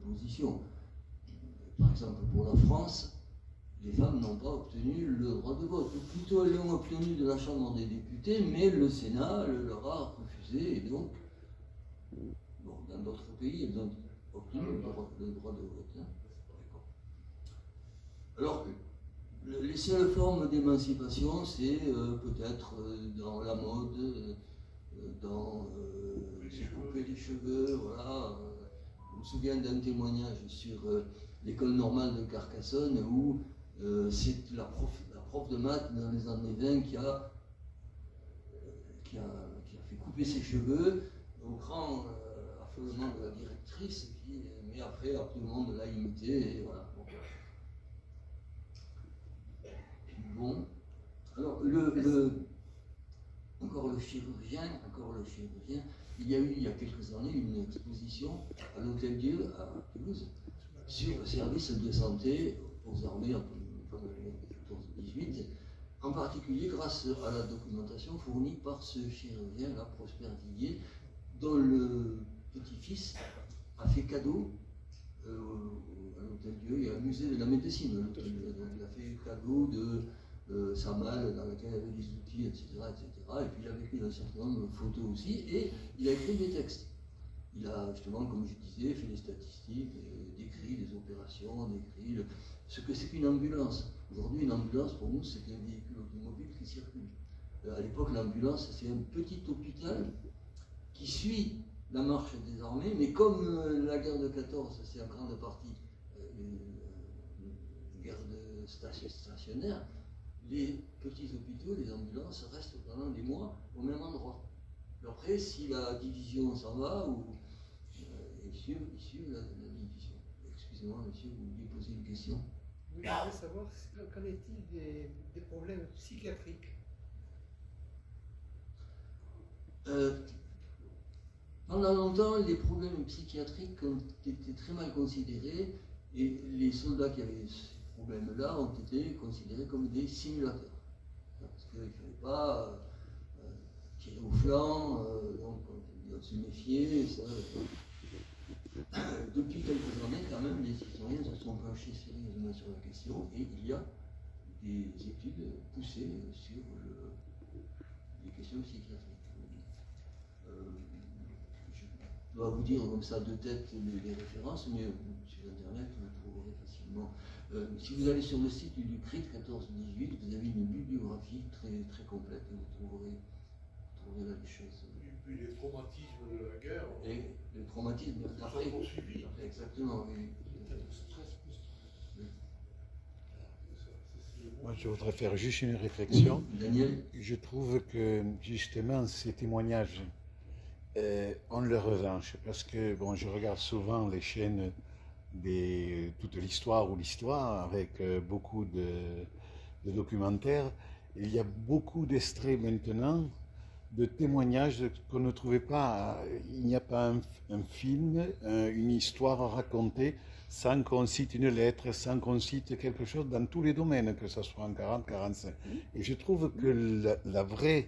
Speaker 2: position. Par exemple, pour la France, les femmes n'ont pas obtenu le droit de vote. Ou plutôt, elles l'ont obtenu de la Chambre des députés, mais le Sénat leur a refusé. Et donc, bon, dans d'autres pays, elles ont obtenu le droit de vote. Hein. Alors, les seules formes d'émancipation, c'est peut-être dans la mode, dans se couper les cheveux, voilà. Je me souviens d'un témoignage sur l'école normale de Carcassonne où c'est la prof de maths dans les années 20 qui a fait couper ses cheveux au grand affolement de la directrice, mais après tout le monde l'a imité, et voilà. Bon. encore le chirurgien, il y a eu il y a quelques années une exposition à l'Hôtel Dieu à Toulouse sur le service de santé aux armées pendant les 14-18, en particulier grâce à la documentation fournie par ce chirurgien-là, Prosper Didier, dont le petit-fils a fait cadeau à l'Hôtel Dieu et au musée de la médecine à l'Hôtel Dieu. Donc il a fait cadeau de sa malle dans laquelle il y avait des outils, etc., etc. Et puis il a vécu un certain nombre de photos aussi, et il a écrit des textes. Il a justement, comme je disais, fait des statistiques, décrit des opérations, décrit ce que c'est qu'une ambulance. Aujourd'hui, une ambulance, pour nous, c'est un véhicule automobile qui circule. À l'époque, l'ambulance, c'est un petit hôpital qui suit la marche des armées, mais comme la guerre de 14, c'est en grande partie une guerre de stationnaire, les petits hôpitaux, les ambulances restent pendant des mois au même endroit. Et après, si la division s'en va, ils suivent la division. Excusez-moi, monsieur, vous vouliez poser une question?
Speaker 5: Oui, je voudrais savoir qu'en est-il des problèmes psychiatriques?
Speaker 2: Pendant longtemps, les problèmes psychiatriques ont été très mal considérés, et les soldats qui avaient ces problèmes-là ont été considérés comme des simulateurs. Parce qu'il ne fallait pas tirer au flanc, donc on se méfier. Ça. Depuis quelques années, quand même, les historiens se sont penchés sérieusement sur la question, et il y a des études poussées sur les questions psychiatriques. Je dois vous dire comme ça de tête les références, mais sur Internet vous le trouverez facilement. Si vous allez sur le site du CRIT 14-18, vous avez une bibliographie très, très complète, et vous trouverez là des choses.
Speaker 1: Et puis les traumatismes de la guerre.
Speaker 2: Et les traumatismes
Speaker 1: sont poursuivis.
Speaker 2: Exactement, oui.
Speaker 4: Moi, je voudrais faire juste une réflexion.
Speaker 2: Daniel?
Speaker 4: Je trouve que justement ces témoignages ont leur revanche, parce que bon, je regarde souvent les chaînes toute l'histoire ou l'histoire avec beaucoup de documentaires. Il y a beaucoup d'extraits maintenant de témoignages qu'on ne trouvait pas. Il n'y a pas un film, une histoire à raconter sans qu'on cite une lettre, sans qu'on cite quelque chose dans tous les domaines, que ce soit en 40, 45. Et je trouve que la vraie,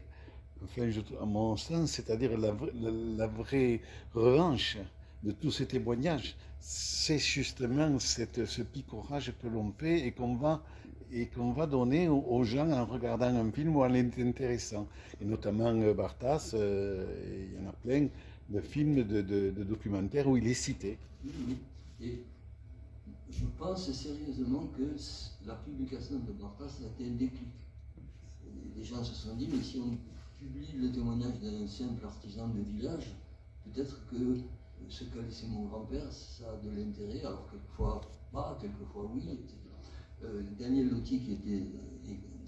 Speaker 4: enfin, à mon sens, c'est-à-dire la vraie revanche de tous ces témoignages, c'est justement ce picorage que l'on fait et qu'on va donner aux gens en regardant un film ou en l'intéressant. Et notamment Bartas, il y en a plein de films, de documentaires où il est cité.
Speaker 2: Et je pense sérieusement que la publication de Bartas a été un déclic. Les gens se sont dit, mais si on publie le témoignage d'un simple artisan de village, peut-être que ce qu'a laissé mon grand-père, ça a de l'intérêt, alors quelquefois pas, quelquefois oui, etc. Daniel Lotti, qui était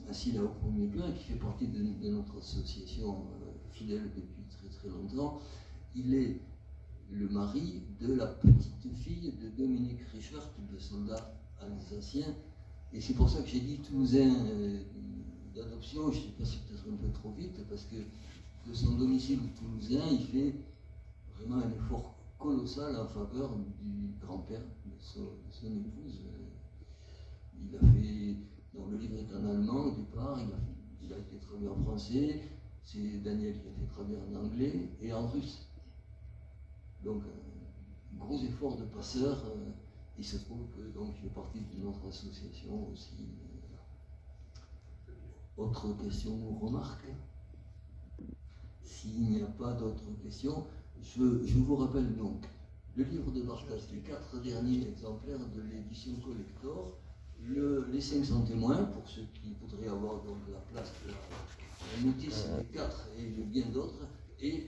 Speaker 2: assis là au premier plan, qui fait partie de notre association fidèle depuis très très longtemps, il est le mari de la petite fille de Dominique Richard, de soldat alsacien. Et c'est pour ça que j'ai dit toulousain d'adoption, je suis passé peut-être un peu trop vite, parce que de son domicile toulousain, il fait vraiment un effort colossal en faveur du grand-père de son épouse. Il a fait, donc le livre est en allemand au départ, il a été traduit en français, c'est Daniel qui a été traduit en anglais et en russe. Donc un gros effort de passeur, il se trouve que donc je fais partie de notre association aussi. Autre question ou remarque? S'il n'y a pas d'autres questions, je vous rappelle donc le livre de Bartas, les 4 derniers exemplaires de l'édition collector, les 500 témoins, pour ceux qui voudraient avoir donc la place de la notice des 4 et de bien d'autres, et